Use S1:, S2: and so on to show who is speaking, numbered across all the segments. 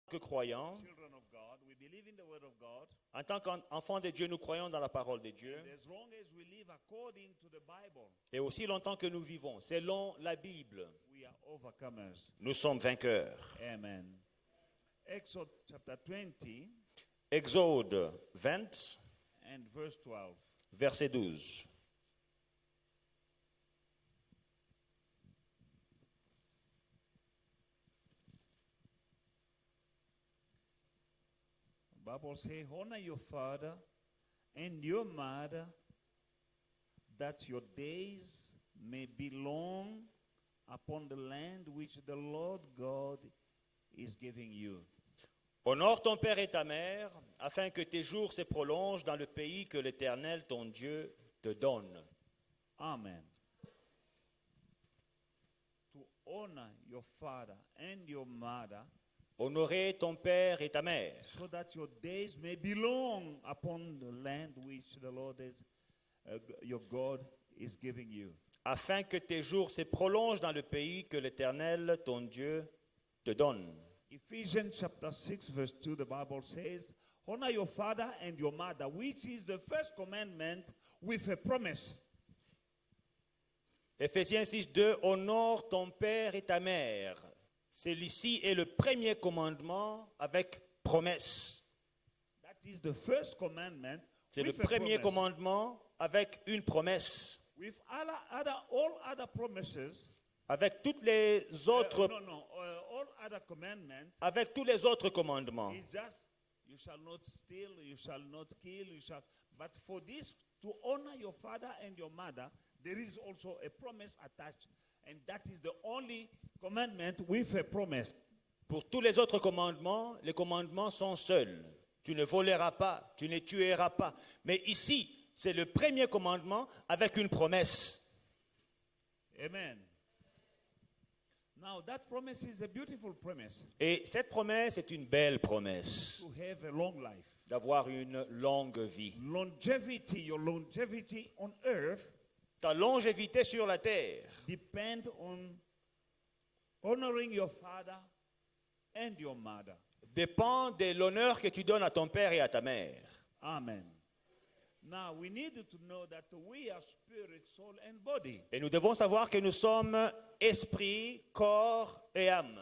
S1: que croyants,
S2: children of God, we believe in the Word of God.
S1: en tant qu'enfants de Dieu, nous croyons dans la parole de Dieu.
S2: And as long as we live according to the Bible,
S1: Et aussi longtemps que nous vivons, selon la Bible,
S2: we are overcomers.
S1: nous sommes vainqueurs.
S2: Amen. Exodus chapter 20
S1: Exode 20,
S2: and verse 12.
S1: verset 12.
S2: The Bible says, honor your father and your mother, that your days may be long upon the land which the Lord God is giving you.
S1: Honore ton père et ta mère, afin que tes jours se prolongent dans le pays que l'Éternel, ton Dieu, te donne.
S2: Amen. To honor your father and your mother,
S1: Honorer ton père et ta mère,
S2: so that your days may be long upon the land which the Lord is, your God is giving you.
S1: afin que tes jours se prolongent dans le pays que l'Éternel, ton Dieu, te donne.
S2: Ephesians chapter 6 verse 2, the Bible says, honor your father and your mother, which is the first commandment with a promise.
S1: Éphésiens 6, 2, honore ton père et ta mère. Celui-ci est le premier commandement avec promesse.
S2: That is the first commandment.
S1: C'est le
S2: with a
S1: premier
S2: promise.
S1: commandement avec une promesse.
S2: With all other promises,
S1: Avec toutes les autres,
S2: all other commandments,
S1: avec tous les autres commandements.
S2: it's just, you shall not steal, you shall not kill, you shall, but for this, to honor your father and your mother, there is also a promise attached. And that is the only commandment with a promise.
S1: Pour tous les autres commandements, les commandements sont seuls. Tu ne voleras pas, tu ne tueras pas. Mais ici, c'est le premier commandement avec une promesse.
S2: Amen. Now that promise is a beautiful promise,
S1: Et cette promesse est une belle promesse
S2: to have a long life.
S1: d'avoir une longue vie.
S2: Longevity, your longevity on earth
S1: Ta longévité sur la terre
S2: depend on honoring your father and your mother.
S1: dépend de l'honneur que tu donnes à ton père et à ta mère.
S2: Amen. Now we need to know that we are spirit, soul, and body.
S1: Et nous devons savoir que nous sommes esprit, corps et âme.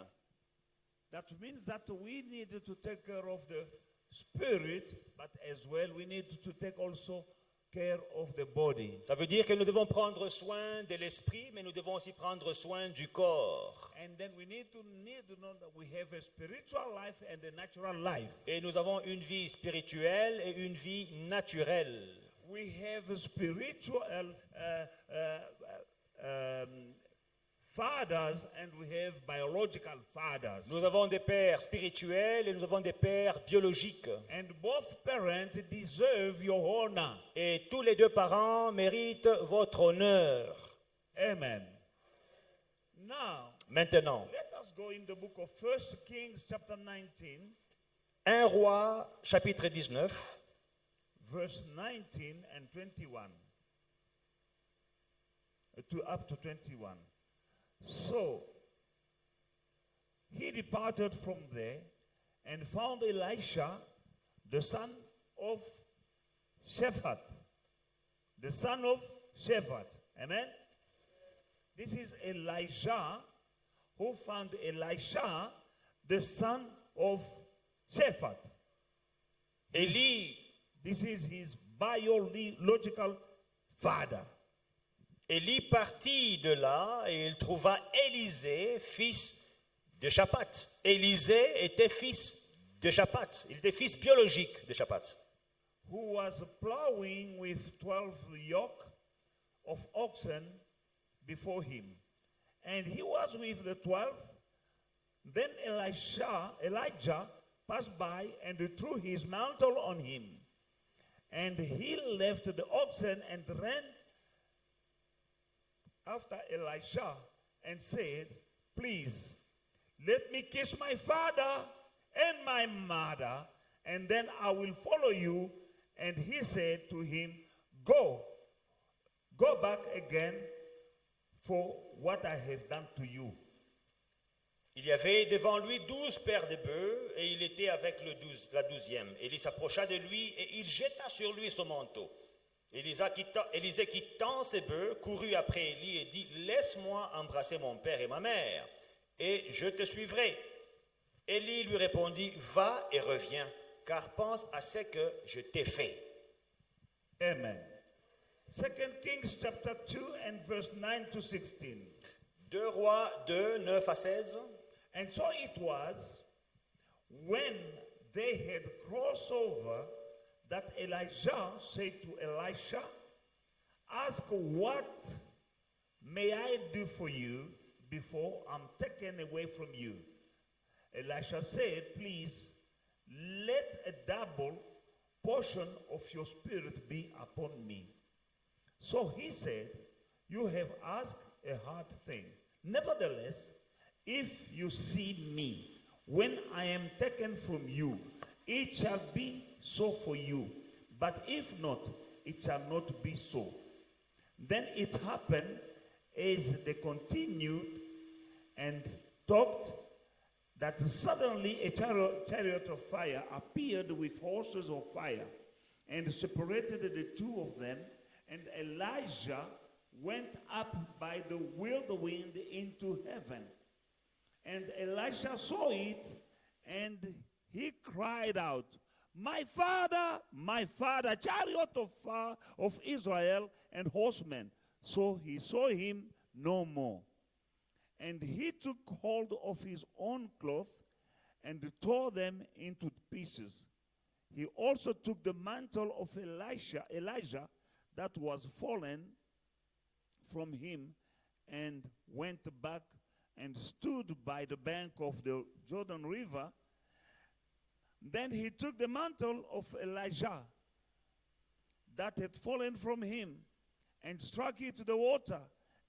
S2: That means that we need to take care of the spirit, but as well we need to take also care of the body.
S1: Ça veut dire que nous devons prendre soin de l'esprit, mais nous devons aussi prendre soin du corps.
S2: And then we need to know that we have a spiritual life and a natural life.
S1: Et nous avons une vie spirituelle et une vie naturelle.
S2: We have a spiritual fathers and we have biological fathers.
S1: Nous avons des pères spirituels et nous avons des pères biologiques.
S2: And both parents deserve your honor.
S1: Et tous les deux parents méritent votre honneur.
S2: Amen. Now,
S1: Maintenant,
S2: let us go in the book of 1 Kings chapter 19,
S1: 1 Roi, chapitre 19,
S2: verse 19 and 21. Up to 21. So, he departed from there and found Elisha, the son of Shaphat. The son of Shaphat. Amen? This is Elijah who found Elisha, the son of Shaphat.
S1: Élie,
S2: This is his biological father.
S1: Élie partit de là et il trouva Élisée, fils de Shaphat. Élisée était fils de Shaphat. Il était fils biologique de Shaphat.
S2: Who was plowing with 12 yoke of oxen before him. And he was with the 12. Then Elijah passed by and threw his mantle on him. And he left the oxen and ran after Elisha and said, please, let me kiss my father and my mother, and then I will follow you. And he said to him, go back again for what I have done to you.
S1: Il y avait devant lui 12 paires de bœufs et il était avec la 12e. Élie s'approcha de lui et il jeta sur lui son manteau. Élisée quittant ses bœufs, courut après Élie et dit, laisse-moi embrasser mon père et ma mère et je te suivrai. Élie lui répondit, va et reviens, car pense à ce que je t'ai fait.
S2: Amen. 2 Kings chapter 2 and verse 9 to 16.
S1: 2 Rois 2, 9 à 16.
S2: And so it was when they had crossed over that Elijah said to Elisha, ask what may I do for you before I'm taken away from you? Elisha said, please let a double portion of your spirit be upon me. So he said, you have asked a hard thing. Nevertheless, if you see me when I am taken from you, it shall be so for you. But if not, it shall not be so. Then it happened as they continued and talked that suddenly a chariot of fire appeared with horses of fire and separated the two of them, and Elijah went up by the whirlwind into heaven. And Elisha saw it, and he cried out, my father, chariot of Israel and horsemen. So he saw him no more. And he took hold of his own cloth and tore them into pieces. He also took the mantle of Elijah that was fallen from him and went back and stood by the bank of the Jordan River. Then he took the mantle of Elijah that had fallen from him and struck it to the water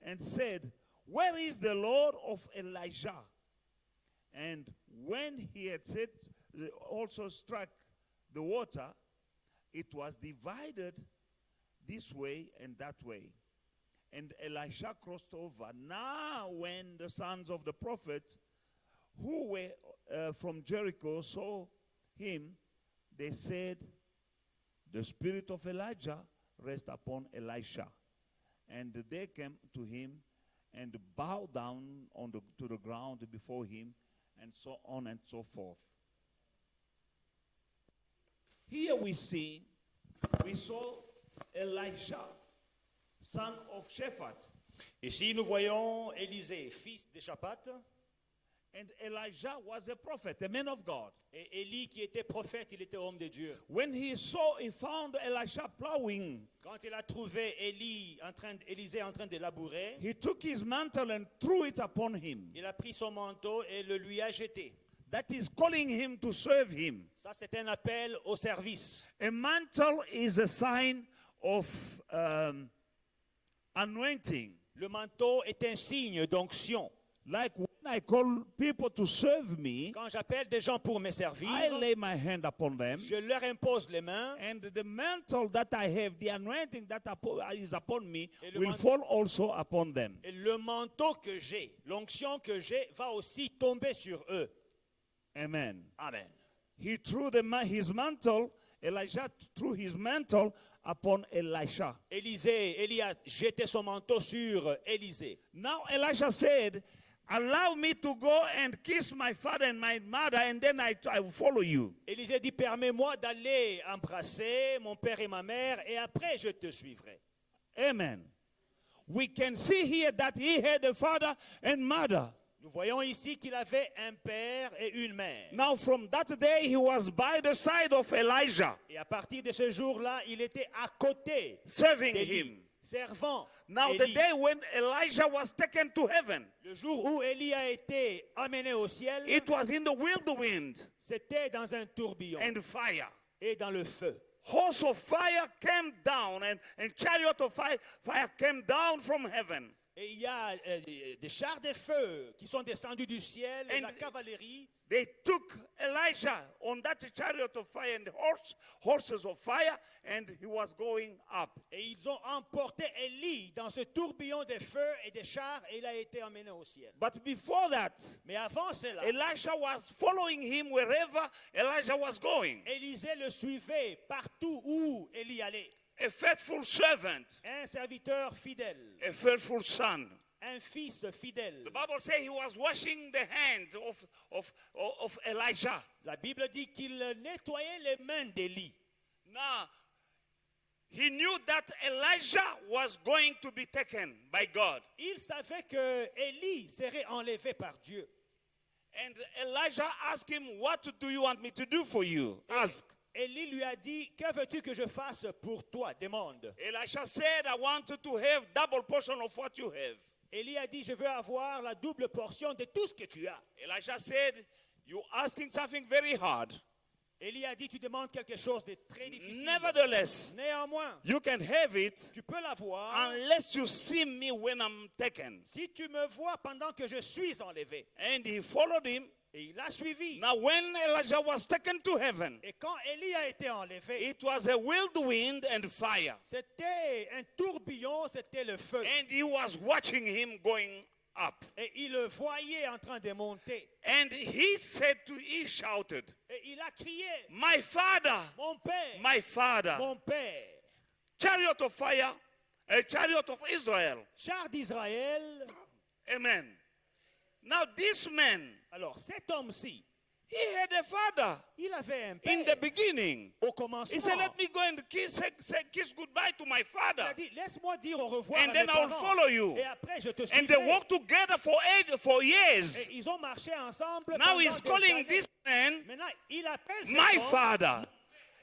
S2: and said, where is the Lord of Elijah? And when he had said, also struck the water, it was divided this way and that way. And Elisha crossed over. Now when the sons of the prophet who were from Jericho saw him, they said, the spirit of Elijah rests upon Elisha. And they came to him and bowed down to the ground before him, and so on and so forth. Here we saw Elisha, son of Shaphat.
S1: Ici, nous voyons Élisée, fils de Shaphat.
S2: And Elijah was a prophet, a man of God.
S1: Et Élie, qui était prophète, il était homme de Dieu.
S2: When he found Elisha plowing,
S1: quand il a trouvé Élisée en train de labourer,
S2: he took his mantle and threw it upon him.
S1: Il a pris son manteau et le lui a jeté.
S2: That is calling him to serve him.
S1: Ça, c'est un appel au service.
S2: A mantle is a sign of anointing.
S1: Le manteau est un signe d'onction.
S2: Like when I call people to serve me,
S1: quand j'appelle des gens pour me servir,
S2: I lay my hand upon them.
S1: Je leur impose les mains.
S2: And the mantle that I have, the anointing that is upon me, will fall also upon them.
S1: Et le manteau que j'ai, l'onction que j'ai, va aussi tomber sur eux.
S2: Amen.
S1: Amen.
S2: He threw his mantle. Elijah threw his mantle upon Elisha.
S1: Élie a jeté son manteau sur Élisée.
S2: Now Elisha said, allow me to go and kiss my father and my mother, and then I will follow you.
S1: Élisée dit, permets-moi d'aller embrasser mon père et ma mère, et après je te suivrai.
S2: Amen. We can see here that he had a father and mother.
S1: Nous voyons ici qu'il avait un père et une mère.
S2: Now from that day he was by the side of Elijah.
S1: Et à partir de ce jour-là, il était à côté,
S2: serving him.
S1: Servant.
S2: Now
S1: Élie.
S2: the day when Elijah was taken to heaven,
S1: le jour où Élie a été amené au ciel,
S2: it was in the whirlwind.
S1: C'était dans un tourbillon.
S2: And fire.
S1: Et dans le feu.
S2: Horse of fire came down and chariot of fire came down from heaven.
S1: Et il y a des chars de feu qui sont descendus du ciel et
S2: And
S1: la cavalerie.
S2: they took Elijah on that chariot of fire and horses of fire, and he was going up.
S1: Et ils ont emporté Élie dans ce tourbillon de feu et des chars et il a été emmené au ciel.
S2: But before that,
S1: Mais avant cela,
S2: Elisha was following him wherever Elijah was going.
S1: Élisée le suivait partout où Élie allait.
S2: A faithful servant,
S1: Un serviteur fidèle,
S2: a faithful son.
S1: un fils fidèle.
S2: The Bible says he was washing the hands of Elijah.
S1: La Bible dit qu'il nettoyait les mains d'Élie.
S2: Now, he knew that Elijah was going to be taken by God.
S1: Il savait que Élie serait enlevé par Dieu.
S2: And Elijah asked him, what do you want me to do for you? Ask.
S1: Élie lui a dit, que veux-tu que je fasse pour toi? Demande.
S2: Elisha said, I want to have double portion of what you have.
S1: Élie a dit, je veux avoir la double portion de tout ce que tu as.
S2: Elisha said, you're asking something very hard.
S1: Élie a dit, tu demandes quelque chose de très difficile.
S2: Nevertheless,
S1: Néanmoins,
S2: you can have it
S1: tu peux l'avoir
S2: unless you see me when I'm taken.
S1: si tu me vois pendant que je suis enlevé.
S2: And he followed him.
S1: Et il l'a suivi.
S2: Now, when Elijah was taken to heaven,
S1: Et quand Élie a été enlevé,
S2: it was a whirlwind and fire.
S1: c'était un tourbillon, c'était le feu.
S2: And he was watching him going up.
S1: Et il le voyait en train de monter.
S2: And he shouted,
S1: Et il a crié,
S2: my father,
S1: mon père,
S2: my father,
S1: mon père,
S2: chariot of fire, a chariot of Israel.
S1: char d'Israël.
S2: Amen. Now this man,
S1: Alors cet homme-ci,
S2: he had a father
S1: il avait un
S2: in
S1: père
S2: the beginning.
S1: au
S2: He
S1: commencement.
S2: said, let me go and kiss goodbye to my
S1: Il
S2: father.
S1: a dit, laisse-moi dire au revoir
S2: And
S1: à
S2: then
S1: mes
S2: I will
S1: parents.
S2: follow you.
S1: Et après, je te
S2: And they
S1: suivrai.
S2: walked together for years.
S1: Et ils ont marché ensemble
S2: Now
S1: pendant
S2: he's
S1: des
S2: calling
S1: années.
S2: this man
S1: Maintenant, il appelle cet
S2: my
S1: homme.
S2: father.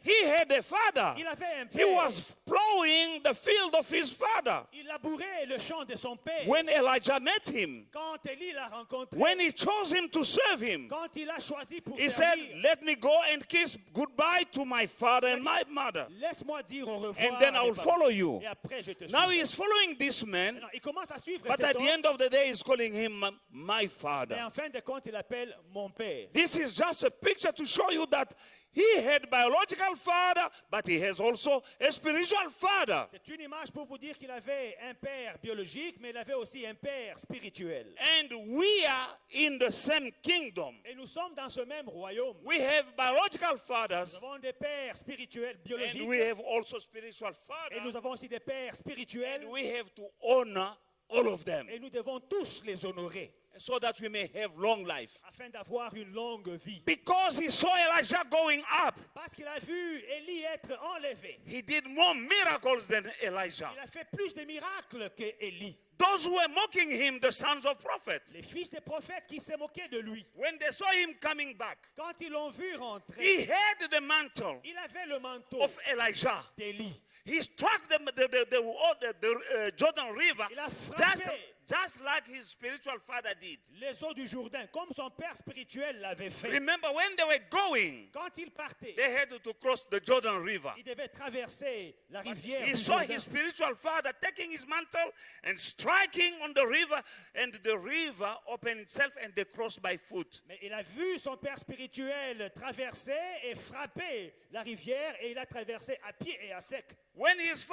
S2: He had a father.
S1: Il avait un
S2: He
S1: père.
S2: was plowing the field of his father.
S1: Il labourait le champ de son père.
S2: When Elijah met him,
S1: Quand Élie l'a rencontré,
S2: when he chose him to serve him,
S1: quand il a choisi pour
S2: he said,
S1: servir,
S2: let me go and kiss goodbye to my father and my mother.
S1: laisse-moi dire au revoir.
S2: And then
S1: à
S2: I
S1: mes
S2: will
S1: parents.
S2: follow you.
S1: Et après, je te
S2: Now
S1: suivrai.
S2: he is following this man,
S1: Maintenant, il commence à suivre
S2: but
S1: cet
S2: at the
S1: homme.
S2: end of the day, he's calling him my
S1: Et
S2: father.
S1: en fin de compte, il appelle mon père.
S2: This is just a picture to show you that he had biological father, but he has also a spiritual father.
S1: C'est une image pour vous dire qu'il avait un père biologique, mais il avait aussi un père spirituel.
S2: And we are in the same kingdom.
S1: Et nous sommes dans ce même royaume.
S2: We have biological
S1: Nous
S2: fathers,
S1: avons des pères spirituels,
S2: and
S1: biologiques.
S2: we have also spiritual
S1: Et nous
S2: fathers,
S1: avons aussi des pères spirituels.
S2: and we have to honor all of them
S1: Et nous devons tous les honorer
S2: so that we may have long life.
S1: afin d'avoir une longue vie.
S2: Because he saw Elijah going up,
S1: Parce qu'il a vu Élie être enlevé.
S2: he did more miracles than Elijah.
S1: Il a fait plus de miracles que Élie.
S2: Those who were mocking him, the sons of prophets,
S1: Les fils des prophètes qui se moquaient de lui,
S2: when they saw him coming back,
S1: quand ils l'ont vu rentrer,
S2: he had the mantle
S1: il avait le manteau
S2: of Elijah.
S1: d'Élie.
S2: He struck the Jordan River
S1: Il a frappé
S2: just like his spiritual father did.
S1: les eaux du Jourdain, comme son père spirituel l'avait fait.
S2: Remember, when they were going,
S1: Quand il partait,
S2: they had to cross the Jordan River.
S1: il devait traverser la rivière
S2: He
S1: du
S2: saw
S1: Jourdain.
S2: his spiritual father taking his mantle and striking on the river, and the river opened itself and they crossed by foot.
S1: Mais il a vu son père spirituel traverser et frapper la rivière et il a traversé à pied et à sec.
S2: When his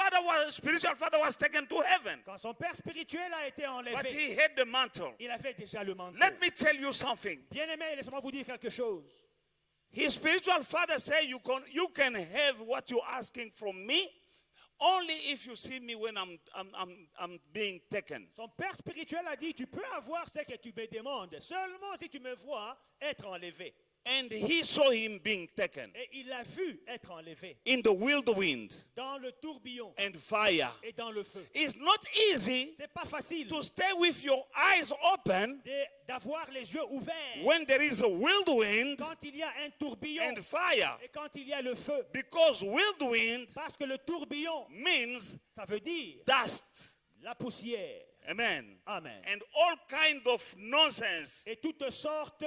S2: spiritual father was taken to heaven,
S1: Quand son père spirituel a été
S2: but
S1: enlevé,
S2: he had the mantle.
S1: il avait déjà le manteau.
S2: Let me tell you something.
S1: Bien-aimé, laissez-moi vous dire quelque chose.
S2: His spiritual father said, you can have what you're asking from me only if you see me when I'm being taken.
S1: Son père spirituel a dit, tu peux avoir ce que tu me demandes, seulement si tu me vois être enlevé.
S2: And he saw him being taken
S1: Et il l'a vu être enlevé
S2: in the whirlwind
S1: dans le tourbillon
S2: and fire.
S1: et dans le feu.
S2: It's not easy
S1: C'est pas facile
S2: to stay with your eyes open
S1: d'avoir les yeux ouverts
S2: when there is a whirlwind
S1: quand il y a un tourbillon
S2: and fire.
S1: et quand il y a le feu.
S2: Because whirlwind
S1: Parce que le tourbillon,
S2: means
S1: ça veut dire
S2: dust.
S1: la poussière.
S2: Amen.
S1: Amen.
S2: And all kind of nonsense.
S1: Et toutes sortes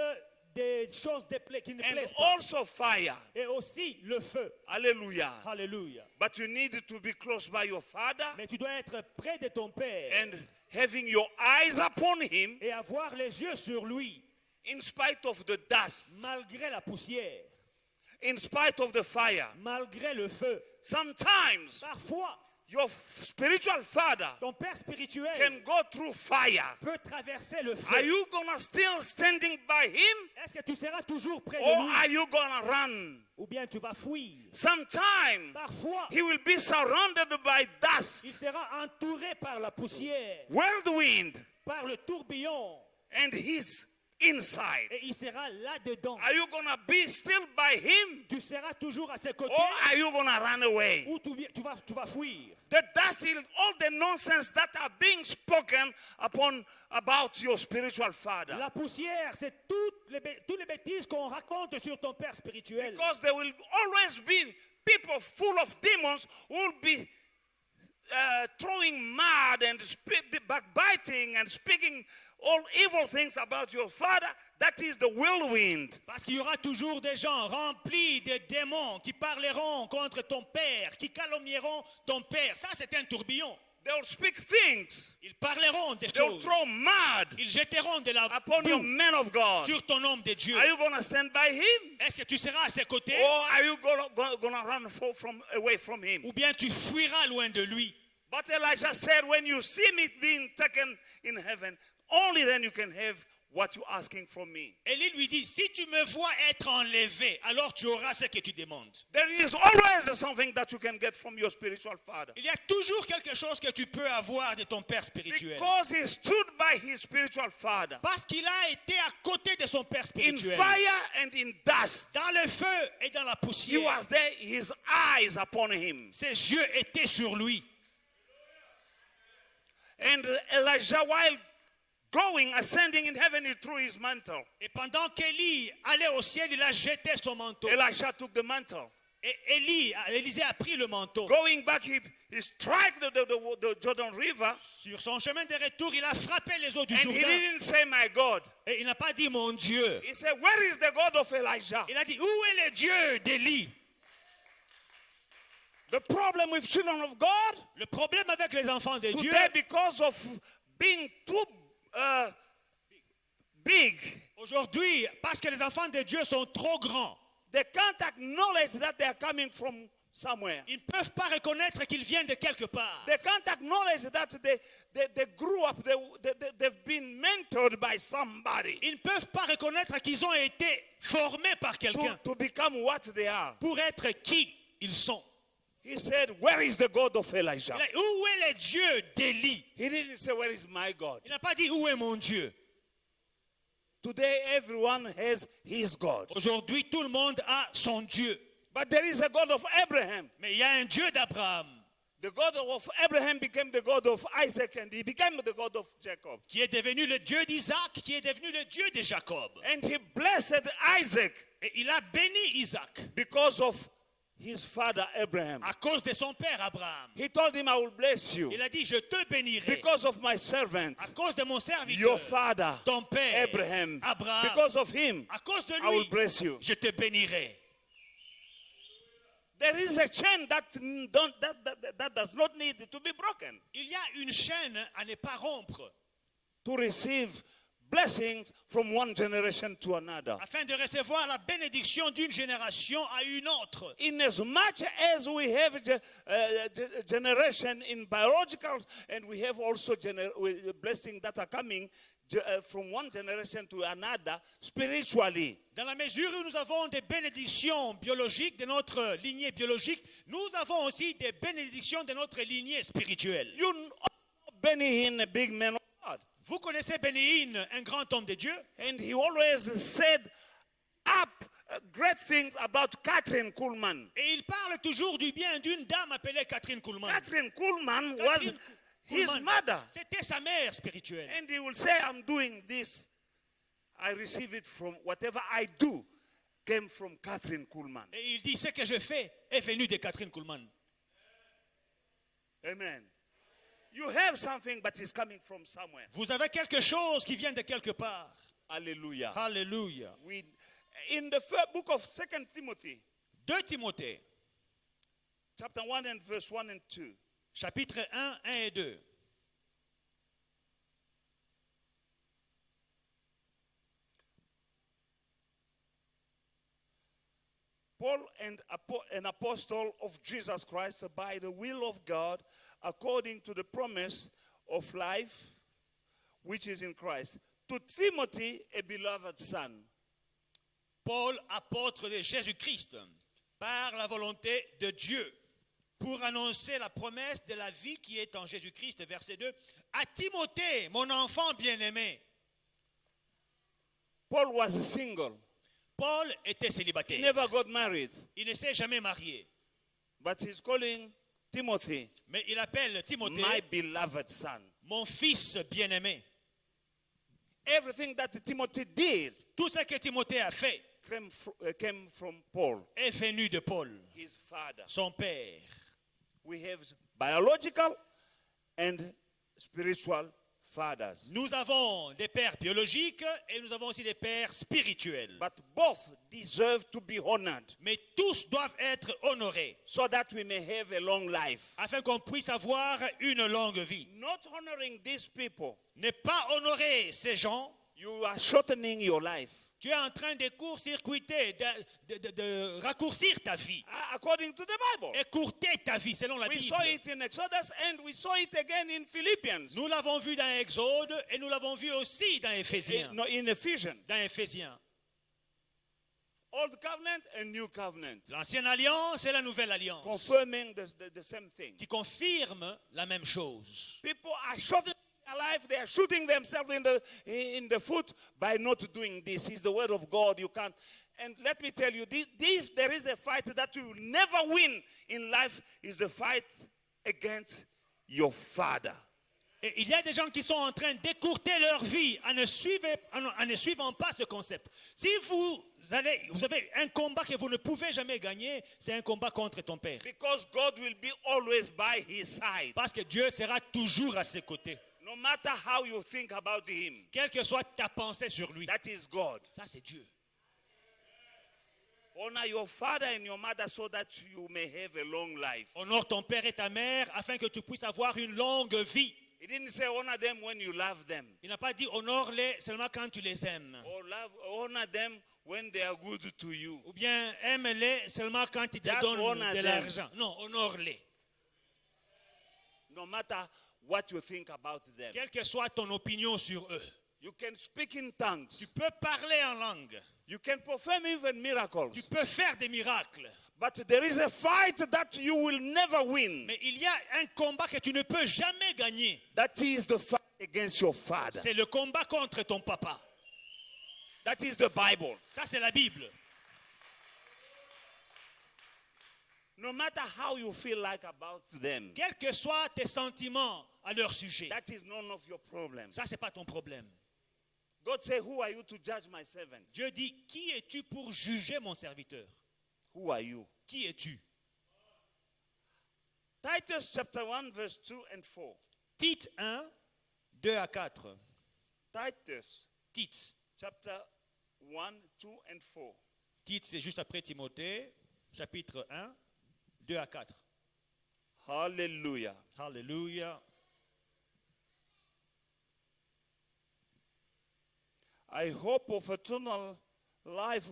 S1: des choses qui ne
S2: and
S1: plaisent pas.
S2: also fire.
S1: Et aussi le feu.
S2: Hallelujah.
S1: Alléluia.
S2: But you need to be close by your father
S1: Mais tu dois être près de ton Père
S2: and having your eyes upon him
S1: et avoir les yeux sur lui,
S2: in spite of the dust,
S1: malgré la poussière,
S2: in spite of the fire.
S1: malgré le feu.
S2: Sometimes
S1: Parfois,
S2: your spiritual father
S1: ton Père spirituel
S2: can go through fire.
S1: peut traverser le
S2: Are
S1: feu.
S2: you gonna still standing by him,
S1: Est-ce que tu seras toujours près de
S2: or
S1: lui
S2: are you gonna run?
S1: ou bien tu vas fuir?
S2: Sometime
S1: Parfois,
S2: he will be surrounded by
S1: il
S2: dust,
S1: sera entouré par la poussière,
S2: whirlwind,
S1: par le tourbillon,
S2: and he's inside.
S1: et il sera là-dedans.
S2: Are you gonna be still by him,
S1: Tu seras toujours à ses côtés
S2: or are you gonna run away?
S1: ou tu vas fuir.
S2: The dust is all the nonsense that are being spoken about your spiritual father.
S1: La poussière, c'est toutes les bêtises qu'on raconte sur ton Père spirituel.
S2: Because there will always be people full of demons who will be throwing mud and backbiting and speaking all evil things about your father. That is the whirlwind.
S1: Parce qu'il y aura toujours des gens remplis de démons qui parleront contre ton Père, qui calomnieront ton Père. Ça, c'est un tourbillon.
S2: They will speak things.
S1: Ils parleront des
S2: They will
S1: choses.
S2: throw mud
S1: Ils jetteront de la
S2: upon your
S1: boue
S2: men of God.
S1: sur ton homme de Dieu.
S2: Are you going to stand by him?
S1: Est-ce que tu seras à ses côtés
S2: Or are you going to run away from him?
S1: ou bien tu fuiras loin de lui?
S2: But Elijah said, when you see me being taken in heaven, only then you can have what you're asking from me.
S1: Élie lui dit, si tu me vois être enlevé, alors tu auras ce que tu demandes.
S2: There is always something that you can get from your spiritual father.
S1: Il y a toujours quelque chose que tu peux avoir de ton Père spirituel.
S2: Because he stood by his spiritual father
S1: Parce qu'il a été à côté de son Père
S2: in
S1: spirituel.
S2: fire and in dust.
S1: Dans le feu et dans la
S2: He
S1: poussière.
S2: was there, his eyes upon him.
S1: Ses yeux étaient sur lui.
S2: And Elijah, while ascending in heaven, he threw his mantle.
S1: Et pendant qu'Élie allait au ciel, il a jeté son manteau.
S2: Elisha took the mantle.
S1: Et Élisée a pris le manteau.
S2: Going back, he struck the Jordan River.
S1: Sur son chemin de retour, il a frappé les eaux du
S2: And he
S1: Jourdain.
S2: didn't say, my God.
S1: Et il n'a pas dit mon Dieu.
S2: He said, where is the God of Elijah?
S1: Il a dit, où est le Dieu d'Élie?
S2: The problem with children of God
S1: Le problème avec les enfants de Dieu,
S2: today, because of being too big,
S1: aujourd'hui, parce que les enfants de Dieu sont trop grands,
S2: they can't acknowledge that they are coming from somewhere.
S1: ils ne peuvent pas reconnaître qu'ils viennent de quelque part.
S2: They can't acknowledge that they grew up, they've been mentored by somebody
S1: Ils ne peuvent pas reconnaître qu'ils ont été formés par quelqu'un
S2: to become what they are.
S1: pour être qui ils sont.
S2: He said, where is the God of Elijah?
S1: Il a dit, où est le Dieu d'Élie?
S2: He didn't say, where is my God?
S1: Il n'a pas dit, où est mon Dieu?
S2: Today, everyone has his God.
S1: Aujourd'hui, tout le monde a son Dieu.
S2: But there is a God of Abraham.
S1: Mais il y a un Dieu d'Abraham
S2: The God of Abraham became the God of Isaac, and he became the God of Jacob.
S1: qui est devenu le Dieu d'Isaac, qui est devenu le Dieu de Jacob.
S2: And he blessed Isaac
S1: Et il a béni Isaac
S2: because of his father Abraham.
S1: à cause de son père Abraham.
S2: He told him, I will bless you
S1: Il a dit, je te bénirai
S2: because of my servant,
S1: à cause de mon
S2: your
S1: serviteur,
S2: father
S1: ton père
S2: Abraham.
S1: Abraham.
S2: Because of him,
S1: À cause de
S2: I will
S1: lui,
S2: bless you.
S1: je te bénirai.
S2: There is a chain that does not need to be broken
S1: Il y a une chaîne à ne pas rompre
S2: to receive blessings from one generation to another.
S1: afin de recevoir la bénédiction d'une génération à une autre.
S2: In as much as we have generation in biological, and we have also blessings that are coming from one generation to another spiritually.
S1: Dans la mesure où nous avons des bénédictions biologiques de notre lignée biologique, nous avons aussi des bénédictions de notre lignée spirituelle.
S2: You know Benny Hinn, a big man of God,
S1: Vous connaissez Bénéine, un grand homme de Dieu?
S2: and he always said up great things about Catherine Kuhlman.
S1: Et il parle toujours du bien d'une dame appelée Catherine Kuhlman.
S2: Catherine Kuhlman was
S1: Catherine
S2: his
S1: Kuhlman,
S2: mother.
S1: c'était sa mère spirituelle.
S2: And he will say, I'm doing this. I receive it from whatever I do came from Catherine Kuhlman.
S1: Et il dit, ce que je fais est venu de Catherine Kuhlman.
S2: Amen. You have something, but it's coming from somewhere.
S1: Vous avez quelque chose qui vient de quelque part.
S2: Hallelujah.
S1: Alléluia.
S2: In the first book of 2 Timothy,
S1: 2 Timothée,
S2: chapter 1 and verse 1 and 2.
S1: chapitre 1, 1 et 2.
S2: Paul, an apostle of Jesus Christ, by the will of God, according to the promise of life which is in Christ, to Timothy, a beloved son.
S1: Paul, apôtre de Jésus-Christ, par la volonté de Dieu, pour annoncer la promesse de la vie qui est en Jésus-Christ, verset 2, à Timothée, mon enfant bien-aimé.
S2: Paul was single.
S1: Paul était
S2: He
S1: célibataire.
S2: never got married.
S1: Il ne s'est jamais marié.
S2: But he's calling Timothy,
S1: Mais il appelle Timothée,
S2: my beloved son.
S1: mon fils bien-aimé.
S2: Everything that Timothy did
S1: Tout ce que Timothée a fait
S2: came from Paul,
S1: est venu de Paul,
S2: his father.
S1: son père.
S2: We have biological and spiritual fathers.
S1: Nous avons des pères biologiques et nous avons aussi des pères spirituels.
S2: But both deserve to be honored
S1: Mais tous doivent être honorés
S2: so that we may have a long life.
S1: afin qu'on puisse avoir une longue vie.
S2: Not honoring these people,
S1: Ne pas honorer ces gens,
S2: you are shortening your life.
S1: tu es en train de court-circuiter, de raccourcir ta vie,
S2: According to the Bible.
S1: écourter ta vie selon la
S2: We
S1: Bible.
S2: saw it in Exodus and we saw it again in Philippians.
S1: Nous l'avons vu dans Exode et nous l'avons vu aussi dans Éphésiens.
S2: No, in Ephesians.
S1: Dans Éphésiens.
S2: Old covenant and new covenant.
S1: L'ancienne alliance et la nouvelle alliance.
S2: Confirming the same thing.
S1: Qui confirment la même chose.
S2: People are shortening their life. They are shooting themselves in the foot by not doing this. It's the word of God. You can't. And let me tell you, this there is a fight that you will never win in life. Is the fight against your father.
S1: Et il y a des gens qui sont en train d'écourter leur vie en ne suivant pas ce concept. Si vous avez un combat que vous ne pouvez jamais gagner, c'est un combat contre ton père.
S2: Because God will be always by his side.
S1: Parce que Dieu sera toujours à ses côtés.
S2: No matter how you think about him.
S1: Quelle que soit ta pensée sur lui.
S2: That is God.
S1: Ça, c'est Dieu.
S2: Honor your father and your mother so that you may have a long life.
S1: Honore ton père et ta mère afin que tu puisses avoir une longue vie.
S2: He didn't say honor them when you love them.
S1: Il n'a pas dit honore-les seulement quand tu les aimes.
S2: Or honor them when they are good to you.
S1: Ou bien aime-les seulement quand ils te
S2: Just
S1: donnent
S2: honor
S1: de
S2: them.
S1: l'argent. Non, honore-les.
S2: No matter what you think about them.
S1: Quelle que soit ton opinion sur eux.
S2: You can speak in tongues.
S1: Tu peux parler en langue.
S2: You can perform even miracles.
S1: Tu peux faire des miracles.
S2: But there is a fight that you will never win.
S1: Mais il y a un combat que tu ne peux jamais gagner.
S2: That is the fight against your father.
S1: C'est le combat contre ton papa.
S2: That is the Bible.
S1: Ça, c'est la Bible.
S2: No matter how you feel like about them.
S1: Quels que soient tes sentiments à leur sujet.
S2: That is none of your problem.
S1: Ça, c'est pas ton problème.
S2: God said, who are you to judge my servant?
S1: Dieu dit, qui es-tu pour juger mon serviteur?
S2: Who are you?
S1: Qui es-tu?
S2: Titus chapter 1 verse 2 and 4.
S1: Tite 1, 2 à 4.
S2: Titus
S1: Tite.
S2: chapter 1, 2 and 4.
S1: Tite, c'est juste après Timothée, chapitre 1, 2 à 4.
S2: Hallelujah.
S1: Alléluia.
S2: I hope of eternal life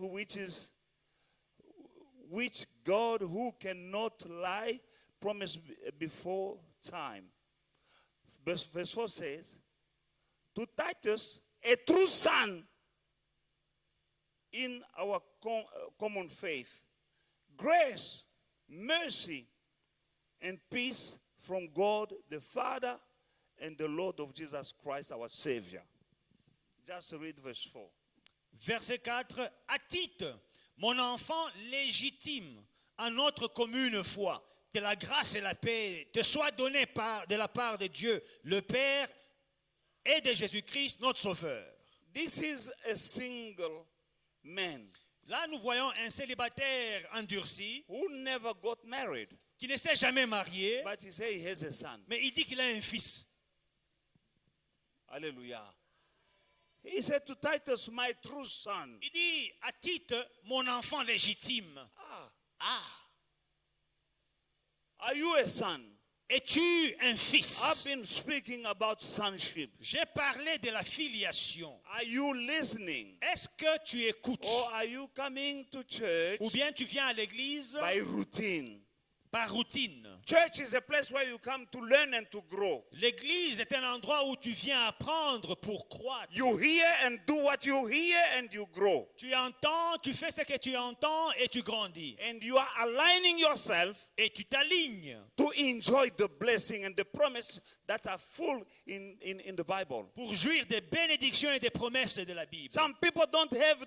S2: which God who cannot lie promised before time. Verse 4 says, to Titus, a true son in our common faith, grace, mercy, and peace from God the Father and the Lord of Jesus Christ our Savior. Just read verse 4.
S1: Verset 4. À Tite, mon enfant légitime en notre commune foi, que la grâce et la paix te soient données de la part de Dieu, le Père, et de Jésus-Christ, notre Sauveur.
S2: This is a single man.
S1: Là, nous voyons un célibataire endurci
S2: Who never got married,
S1: qui ne s'est jamais marié,
S2: but he said he has a son.
S1: mais il dit qu'il a un fils.
S2: Hallelujah. He said to Titus, my true son.
S1: Il dit à Tite, mon enfant légitime.
S2: Are you a son?
S1: Es-tu un fils?
S2: I've been speaking about sonship.
S1: J'ai parlé de la filiation.
S2: Are you listening?
S1: Est-ce que tu écoutes?
S2: Or are you coming to church
S1: Ou bien tu viens à l'église
S2: by routine?
S1: par routine?
S2: Church is a place where you come to learn and to grow.
S1: L'église est un endroit où tu viens apprendre pour croître.
S2: You hear and do what you hear and you grow.
S1: Tu entends, tu fais ce que tu entends et tu grandis.
S2: And you are aligning yourself
S1: Et tu t'alignes
S2: to enjoy the blessing and the promise that are full in the Bible.
S1: pour jouir des bénédictions et des promesses de la Bible.
S2: Some people don't have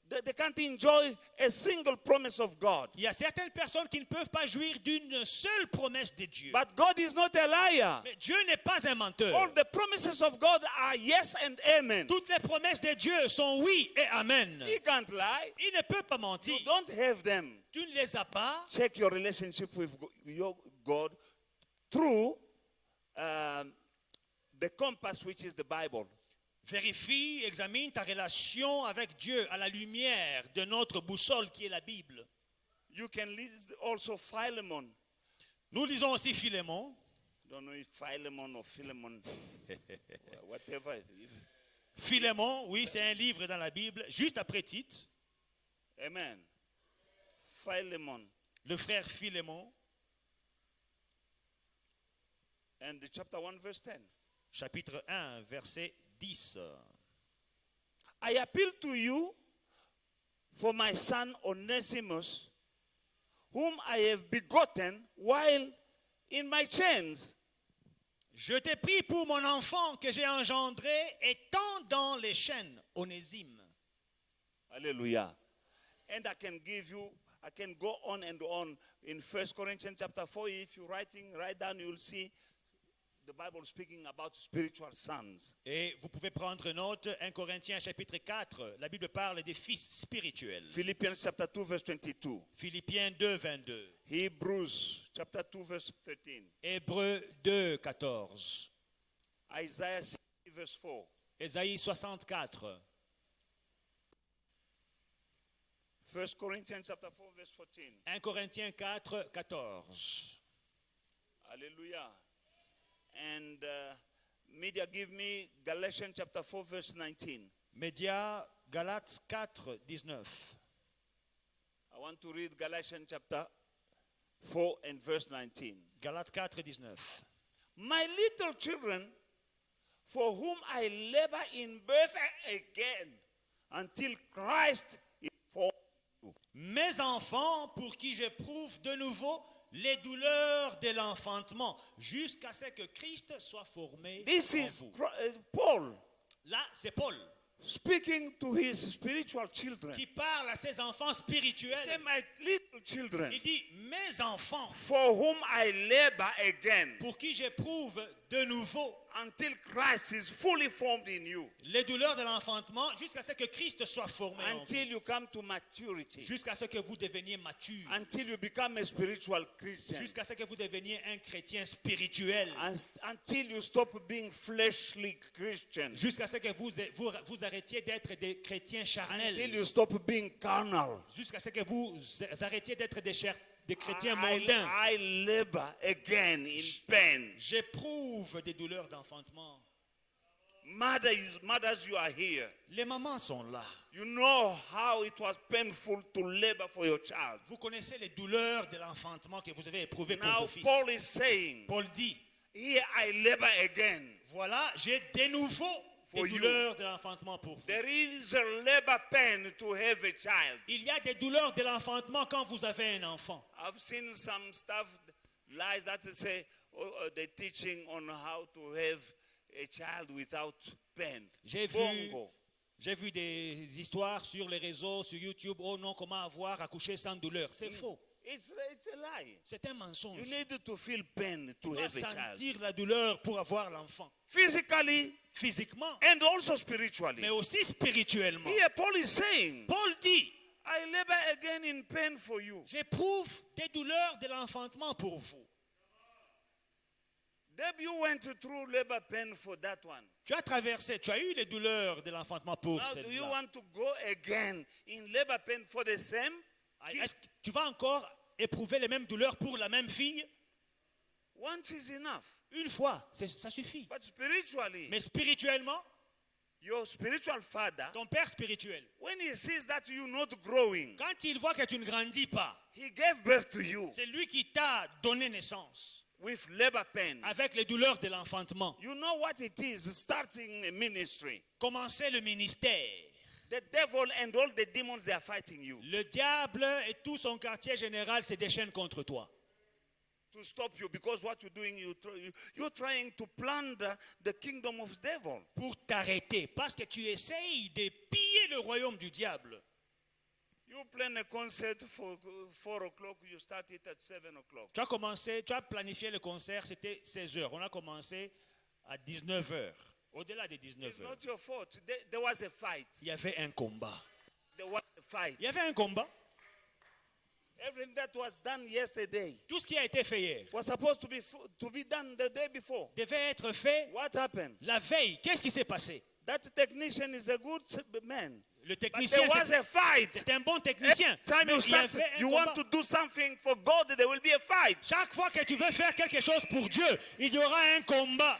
S2: they can't enjoy a single promise of God.
S1: Il y a certaines personnes qui ne peuvent pas jouir d'une seule promesse de Dieu.
S2: But God is not a liar.
S1: Mais Dieu n'est pas un menteur.
S2: All the promises of God are yes and amen.
S1: Toutes les promesses de Dieu sont oui et amen.
S2: He can't lie.
S1: Il ne peut pas mentir.
S2: You don't have them.
S1: Tu ne les as pas.
S2: Check your relationship with your God through the compass, which is the Bible.
S1: Vérifie, examine ta relation avec Dieu à la lumière de notre boussole qui est la Bible.
S2: You can read also Philemon.
S1: Nous lisons aussi Philémon.
S2: Don't know if Philemon or Philemon, whatever.
S1: Philémon, oui, c'est un livre dans la Bible, juste après Tite.
S2: Amen. Philemon.
S1: Le frère Philémon,
S2: And the chapter 1, verse 10.
S1: chapitre 1, verset 10.
S2: I appeal to you for my son Onesimus, whom I have begotten while in my chains.
S1: Je t'ai pris pour mon enfant que j'ai engendré étant dans les chaînes, Onésime.
S2: Hallelujah. And I can go on and on in 1 Corinthians chapter 4. If you're write down, you'll see the Bible speaking about spiritual sons.
S1: Et vous pouvez prendre note, 1 Corinthiens chapitre 4, la Bible parle des fils spirituels.
S2: Philippians chapter 2, verse 22.
S1: Philippiens 2, 22.
S2: Hebrews chapter 2, verse 13.
S1: Hébreux 2, 14.
S2: Isaiah 60, verse 4.
S1: Ésaïe 64.
S2: 1 Corinthians chapter 4, verse 14.
S1: 1 Corinthiens 4, 14.
S2: Hallelujah. And media give me Galatians chapter 4, verse 19.
S1: Média, Galates 4, 19.
S2: I want to read Galatians chapter 4 and verse 19.
S1: Galates 4, 19.
S2: My little children, for whom I labor in birth again, until Christ is formed in you.
S1: Mes enfants, pour qui j'éprouve de nouveau les douleurs de l'enfantement, jusqu'à ce que Christ soit formé
S2: This
S1: en
S2: is
S1: vous.
S2: Paul
S1: Là, c'est Paul
S2: speaking to his spiritual children.
S1: qui parle à ses enfants
S2: Say,
S1: spirituels.
S2: my little children,
S1: Il dit, mes enfants,
S2: for whom I labor again,
S1: pour qui j'éprouve de nouveau
S2: until Christ is fully formed in you,
S1: les douleurs de l'enfantement, jusqu'à ce que Christ soit formé en vous.
S2: until you come to maturity,
S1: Jusqu'à ce que vous deveniez mature.
S2: until you become a spiritual Christian,
S1: Jusqu'à ce que vous deveniez un chrétien spirituel.
S2: until you stop being fleshly Christian,
S1: Jusqu'à ce que vous arrêtiez d'être des chrétiens
S2: until
S1: charnels.
S2: you stop being carnal.
S1: Jusqu'à ce que vous arrêtiez d'être des chrétiens mondains.
S2: I labor again in pain.
S1: J'éprouve des douleurs d'enfantement.
S2: Mothers, you are here.
S1: Les mamans sont là.
S2: You know how it was painful to labor for your child.
S1: Vous connaissez les douleurs de l'enfantement que vous avez éprouvées pour
S2: Now
S1: vos fils.
S2: Paul is saying,
S1: Paul dit,
S2: here I labor again.
S1: voilà, j'ai de nouveau
S2: For
S1: des
S2: you.
S1: douleurs de l'enfantement pour vous.
S2: There is a labor pain to have a child.
S1: Il y a des douleurs de l'enfantement quand vous avez un enfant.
S2: I've seen some stuff, lies that say, they're teaching on how to have a child without pain.
S1: J'ai
S2: Bongo.
S1: vu des histoires sur les réseaux, sur YouTube. Oh non, comment avoir accouché sans douleur? C'est faux.
S2: It's a lie.
S1: C'est un mensonge.
S2: You need to feel pain to
S1: Tu dois
S2: have a child.
S1: sentir la douleur pour avoir l'enfant.
S2: Physically
S1: Physiquement,
S2: and also spiritually.
S1: mais aussi spirituellement.
S2: Here Paul is saying,
S1: Paul dit,
S2: I labor again in pain for you.
S1: j'éprouve des douleurs de l'enfantement pour vous.
S2: Deb, you went through labor pain for that one.
S1: Tu as traversé, tu as eu les douleurs de l'enfantement pour
S2: Now, do you
S1: celle-là.
S2: want to go again in labor pain for the same?
S1: Est-ce que tu vas encore éprouver les mêmes douleurs pour la même fille?
S2: Once is enough.
S1: Une fois, ça suffit.
S2: But spiritually,
S1: Mais spirituellement,
S2: your spiritual father,
S1: ton père spirituel,
S2: when he sees that you're not growing,
S1: quand il voit que tu ne grandis pas,
S2: he gave birth to you
S1: c'est lui qui t'a donné naissance
S2: with labor pain.
S1: avec les douleurs de l'enfantement.
S2: You know what it is starting a ministry.
S1: Commencer le ministère.
S2: The devil and all the demons, they are fighting you
S1: Le diable et tout son quartier général se déchaînent contre toi.
S2: to stop you because what you're doing, you're trying to plunder the kingdom of devil.
S1: Pour t'arrêter. Parce que tu essayes de piller le royaume du diable.
S2: You plan a concert for 4 o'clock, you start it at 7 o'clock.
S1: Tu as planifié le concert, c'était 16h. On a commencé à 19h. Au-delà des
S2: It's
S1: 19h.
S2: not your fault. There was a fight.
S1: Il y avait un combat.
S2: There was a fight.
S1: Il y avait un combat.
S2: Everything that was done yesterday
S1: Tout ce qui a été fait hier
S2: was supposed to be done the day before.
S1: devait être fait
S2: What happened?
S1: la veille. Qu'est-ce qui s'est passé?
S2: That technician is a good man.
S1: Le
S2: But
S1: technicien,
S2: there was a fight.
S1: c'est un bon technicien.
S2: Every time
S1: Mais
S2: you
S1: il y
S2: start,
S1: avait un
S2: you
S1: combat.
S2: want to do something for God, there will be a fight.
S1: Chaque fois que tu veux faire quelque chose pour Dieu, il y aura un combat.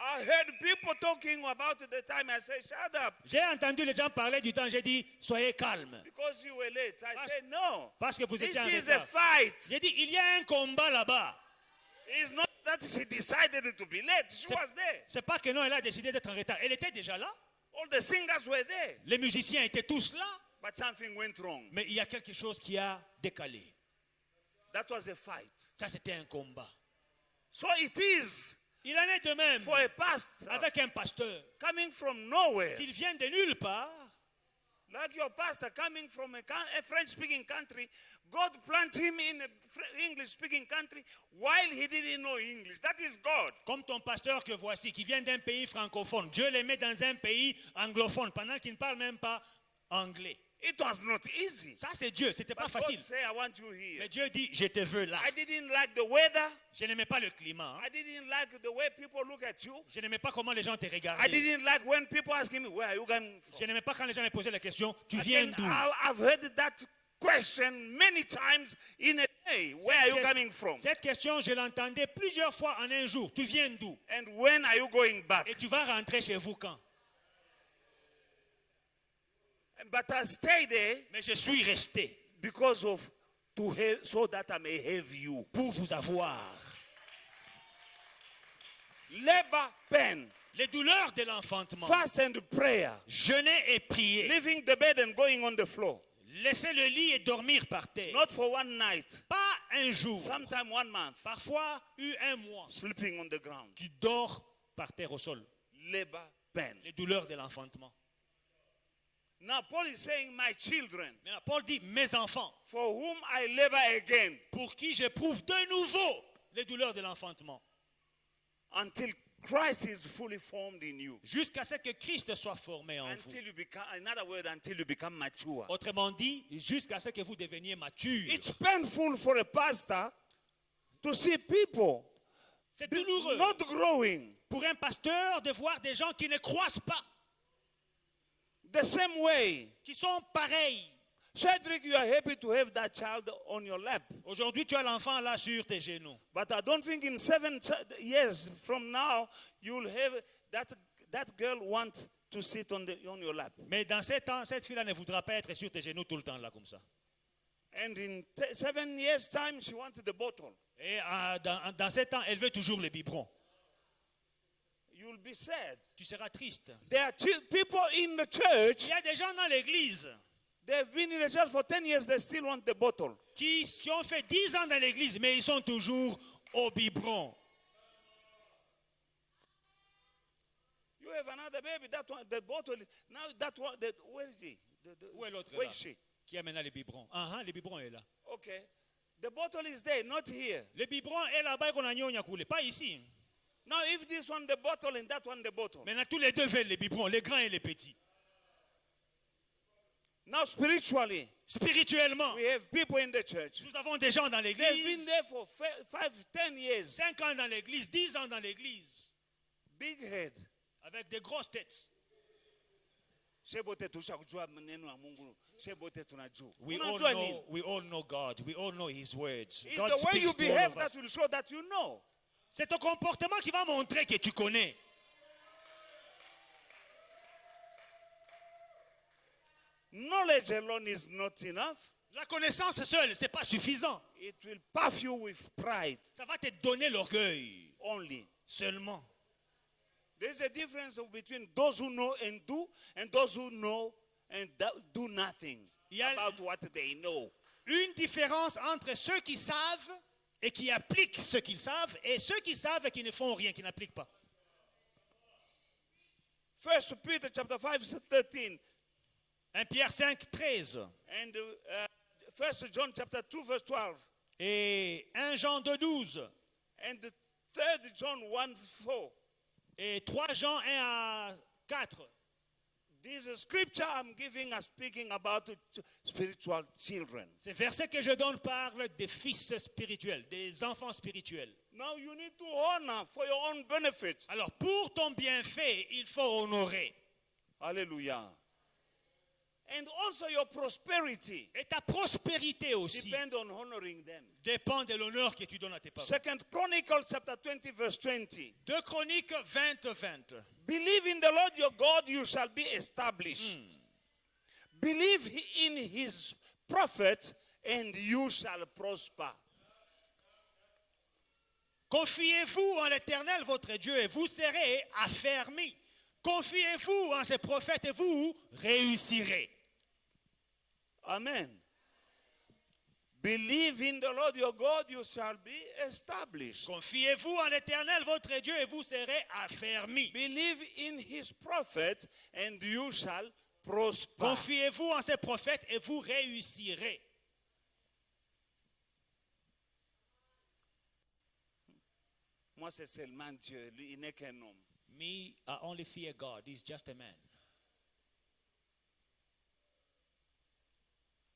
S2: I heard people talking about the time. I said, shut up.
S1: J'ai entendu les gens parler du temps. J'ai dit, soyez calme.
S2: Because you were late. I said, no.
S1: Parce que vous
S2: This
S1: étiez en
S2: is a
S1: retard.
S2: fight.
S1: J'ai dit, il y a un combat là-bas.
S2: It's not that she decided to be late. She was there.
S1: C'est pas que non, elle a décidé d'être en retard. Elle était déjà là.
S2: All the singers were there.
S1: Les musiciens étaient tous là.
S2: But something went wrong.
S1: Mais il y a quelque chose qui a décalé.
S2: That was a fight.
S1: Ça, c'était un combat.
S2: So it is
S1: Il en est de même
S2: for a pastor
S1: avec un pasteur.
S2: coming from nowhere.
S1: Qu'il vienne de nulle part.
S2: Like your pastor coming from a French-speaking country, God planted him in a English-speaking country while he didn't know English. That is God.
S1: Comme ton pasteur que voici, qui vient d'un pays francophone. Dieu les met dans un pays anglophone pendant qu'il ne parle même pas anglais.
S2: It was not easy.
S1: Ça, c'est Dieu. C'était pas
S2: But God
S1: facile.
S2: said, I want you here.
S1: Mais Dieu dit, je te veux là.
S2: I didn't like the weather.
S1: Je n'aimais pas le climat. Hein.
S2: I didn't like the way people look at you.
S1: Je n'aimais pas comment les gens te
S2: I
S1: regardaient.
S2: didn't like when people ask me, where are you coming from?
S1: Je n'aimais pas quand les gens me posaient la question, tu viens
S2: Again,
S1: d'où?
S2: I've heard that question many times in a day. Where are you coming from?
S1: Cette question, je l'entendais plusieurs fois en un jour. Tu viens d'où?
S2: And when are you going back?
S1: Et tu vas rentrer chez vous quand?
S2: But I stayed there
S1: Mais je suis resté
S2: because of so that I may have you.
S1: pour vous avoir.
S2: Labor pain,
S1: Les douleurs de l'enfantement.
S2: fast and prayer,
S1: Jeûner et prier.
S2: leaving the bed and going on the floor.
S1: Laisser le lit et dormir par terre.
S2: Not for one night,
S1: Pas un jour.
S2: sometime 1 month,
S1: Parfois, un mois.
S2: sleeping on the ground.
S1: Tu dors par terre au sol.
S2: Labor pain.
S1: Les douleurs de l'enfantement.
S2: Now Paul is saying, my children,
S1: Maintenant, Paul dit, mes enfants,
S2: for whom I labor again,
S1: pour qui j'éprouve de nouveau les douleurs de l'enfantement.
S2: until Christ is fully formed in you.
S1: Jusqu'à ce que Christ soit formé en vous.
S2: Until you become, in other words, until you become mature.
S1: Autrement dit, jusqu'à ce que vous deveniez mature.
S2: It's painful for a pastor to see people
S1: C'est douloureux
S2: not growing
S1: pour un pasteur de voir des gens qui ne croissent pas,
S2: the same way.
S1: qui sont pareils.
S2: Cedric, you are happy to have that child on your lap.
S1: Aujourd'hui, tu as l'enfant là sur tes genoux.
S2: But I don't think in 7 years from now, you'll have that girl want to sit on your lap.
S1: Mais dans 7 ans, cette fille-là ne voudra pas être sur tes genoux tout le temps là comme ça.
S2: And in 7 years' time, she wants the bottle.
S1: Et dans 7 ans, elle veut toujours le biberon.
S2: You'll be sad.
S1: Tu seras triste.
S2: There are people in the church,
S1: Il y a des gens dans l'église
S2: they've been in the church for 10 years, they still want the bottle.
S1: qui ont fait 10 ans dans l'église, mais ils sont toujours au biberon.
S2: You have another baby, that one, the bottle, now that one, where is he?
S1: Où est l'autre
S2: Where
S1: là?
S2: is she?
S1: Qui a maintenant le biberon? Le biberon est là.
S2: Okay. The bottle is there, not here.
S1: Le biberon est là-bas qu'on a gnonya coulé, pas ici.
S2: Now, if this one the bottle and that one the bottle.
S1: Maintenant, tous les deux veulent les biberons, les grands et les petits.
S2: Now, spiritually,
S1: Spirituellement,
S2: we have people in the church.
S1: nous avons des gens dans
S2: They've been
S1: l'église,
S2: there for 5, 10 years.
S1: 5 ans dans l'église, 10 ans dans l'église,
S2: Big head.
S1: avec des grosses têtes.
S2: Shebote tusha kujua maneno ya Mungu. Shebote tunajua.
S1: We all
S2: Unajua nini?
S1: know, we all know God. We all know His words.
S2: It's
S1: God
S2: the way you
S1: speaks to all
S2: behave
S1: of
S2: that
S1: us.
S2: will show that you know.
S1: C'est ton comportement qui va montrer que tu connais.
S2: Knowledge alone is not enough.
S1: La connaissance seule, c'est pas suffisant.
S2: It will puff you with pride
S1: Ça va te donner l'orgueil
S2: only.
S1: seulement.
S2: There's a difference between those who know and do, and those who know and do nothing
S1: Il y a
S2: about what they know.
S1: une différence entre ceux qui savent et qui appliquent ce qu'ils savent et ceux qui savent et qui ne font rien, qui n'appliquent pas.
S2: 1 Peter chapter 5, 13,
S1: 1 Pierre 5, 13
S2: and 1 John chapter 2, verse 12,
S1: et 1 Jean 2, 12
S2: and 3 John 1, 4.
S1: et 3 Jean 1 à 4.
S2: This scripture I'm giving are speaking about spiritual children.
S1: Ces versets que je donne parlent des fils spirituels, des enfants spirituels.
S2: Now you need to honor for your own benefit.
S1: Alors pour ton bienfait, il faut honorer.
S2: Hallelujah. And also your prosperity
S1: Et ta prospérité aussi
S2: depend on honoring them.
S1: dépend de l'honneur que tu donnes à tes parents.
S2: 2 Chronicles chapter 20 verse 20.
S1: 2 Chroniques 20, 20.
S2: Believe in the Lord your God, you shall be established. Believe in his prophet, and you shall prosper.
S1: Confiez-vous en l'Éternel votre Dieu et vous serez affermis. Confiez-vous en ses prophètes et vous réussirez.
S2: Amen. Believe in the Lord your God, you shall be established.
S1: Confiez-vous en l'Éternel votre Dieu et vous serez affermis.
S2: Believe in his prophet, and you shall prosper.
S1: Confiez-vous en ses prophètes et vous réussirez.
S2: Moi, c'est seulement Dieu. Lui, il n'est qu'un homme.
S1: Me, I only fear God. He's just a man.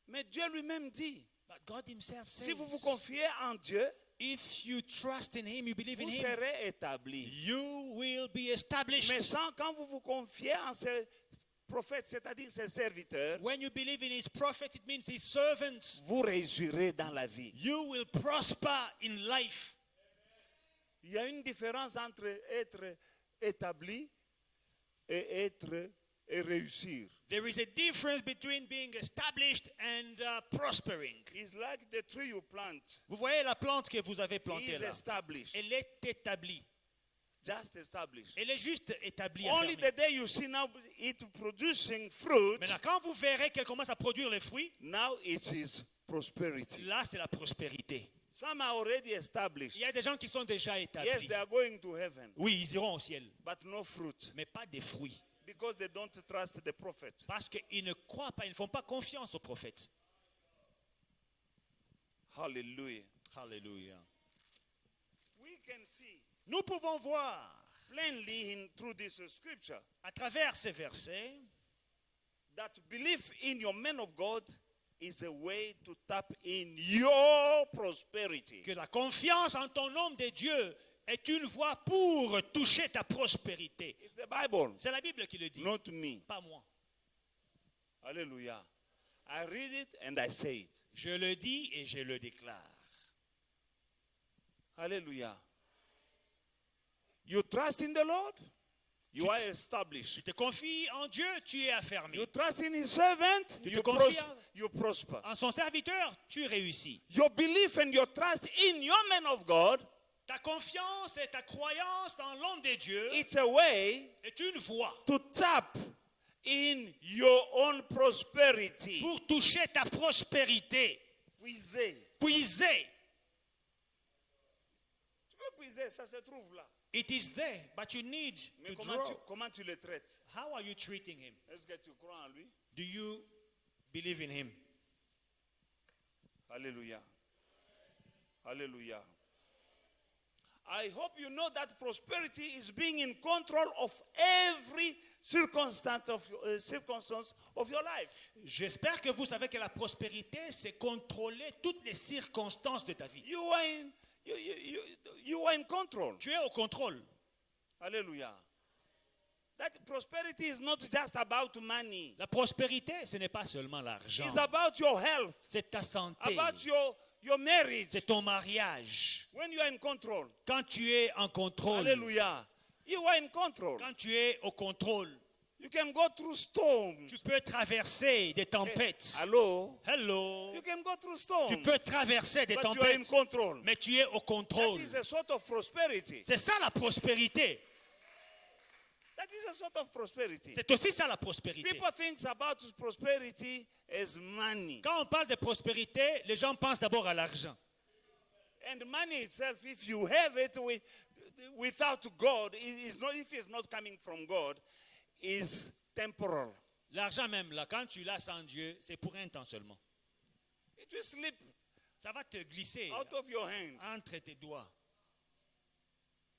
S2: Mais Dieu lui-même dit,
S1: But God himself
S2: si vous vous
S1: says,
S2: confiez en Dieu,
S1: if you trust in him, you believe in
S2: vous
S1: him,
S2: serez établis.
S1: you will be established.
S2: Mais quand vous vous confiez en ses prophètes, c'est-à-dire ses serviteurs,
S1: When you believe in his prophet, it means his servants.
S2: vous réussirez dans la vie.
S1: You will prosper in life.
S2: Il y a une différence entre être établi et réussir.
S1: There is a difference between being established and prospering.
S2: It's like the tree you plant.
S1: Vous voyez la plante que vous avez
S2: He
S1: plantée
S2: is
S1: là.
S2: established.
S1: Elle est établie.
S2: Just established.
S1: Elle est juste établie.
S2: Only
S1: affermie.
S2: the day you see now it producing fruit,
S1: Maintenant, quand vous verrez qu'elle commence à produire les fruits,
S2: now it is prosperity.
S1: là, c'est la prospérité.
S2: Some are already established.
S1: Il y a des gens qui sont déjà
S2: Yes,
S1: établis.
S2: they are going to heaven,
S1: Oui, ils iront au ciel,
S2: but no fruit
S1: mais pas des fruits.
S2: because they don't trust the prophet.
S1: Parce qu'ils ne croient pas, ils ne font pas confiance au prophète.
S2: Hallelujah.
S1: Alléluia.
S2: We can see
S1: Nous pouvons voir
S2: plainly through this scripture
S1: à travers ces versets
S2: that belief in your man of God is a way to tap in your prosperity.
S1: que la confiance en ton homme de Dieu est une voie pour toucher ta prospérité.
S2: It's the Bible,
S1: C'est la Bible qui le dit,
S2: not me.
S1: pas moi.
S2: Hallelujah. I read it and I say it.
S1: Je le dis et je le déclare.
S2: Hallelujah. You trust in the Lord, you are established.
S1: Tu te confies en Dieu, tu es affermi.
S2: You trust in his servant,
S1: Tu te
S2: you,
S1: confies
S2: you prosper.
S1: En son serviteur, tu réussis.
S2: Your belief and your trust in your man of God,
S1: Ta confiance et ta croyance dans l'homme de Dieu
S2: it's a way
S1: est une voie
S2: to tap in your own prosperity.
S1: pour toucher ta prospérité.
S2: Puiser.
S1: Puiser.
S2: Tu peux puiser, ça se trouve là.
S1: It is there, but you need
S2: Mais
S1: to
S2: comment
S1: draw.
S2: comment tu le traites?
S1: How are you treating him?
S2: Est-ce que tu crois en lui?
S1: Do you believe in him?
S2: Alléluia. Alléluia. I hope you know that prosperity is being in control of every circumstance of your life.
S1: J'espère que vous savez que la prospérité, c'est contrôler toutes les circonstances de ta vie.
S2: You are in control.
S1: Tu es au contrôle.
S2: Hallelujah. That prosperity is not just about money.
S1: La prospérité, ce n'est pas seulement l'argent.
S2: It's about your health,
S1: C'est ta santé.
S2: about your marriage.
S1: C'est ton mariage.
S2: When you are in control.
S1: Quand tu es en contrôle.
S2: Hallelujah. You are in control.
S1: Quand tu es au contrôle.
S2: You can go through storms.
S1: Tu peux traverser des tempêtes.
S2: Hello.
S1: Hello.
S2: You can go through storms.
S1: Tu peux traverser des
S2: But you are in
S1: tempêtes.
S2: control.
S1: Mais tu es au contrôle.
S2: That is a sort of prosperity.
S1: C'est ça la prospérité.
S2: That is a sort of prosperity.
S1: C'est aussi ça la prospérité.
S2: People think about prosperity as money.
S1: Quand on parle de prospérité, les gens pensent d'abord à l'argent.
S2: And money itself, if you have it without God, if it's not coming from God, is temporal.
S1: L'argent même, là, quand tu l'as sans Dieu, c'est pour un temps seulement.
S2: It will slip
S1: Ça va te glisser
S2: out of your hand
S1: entre tes doigts.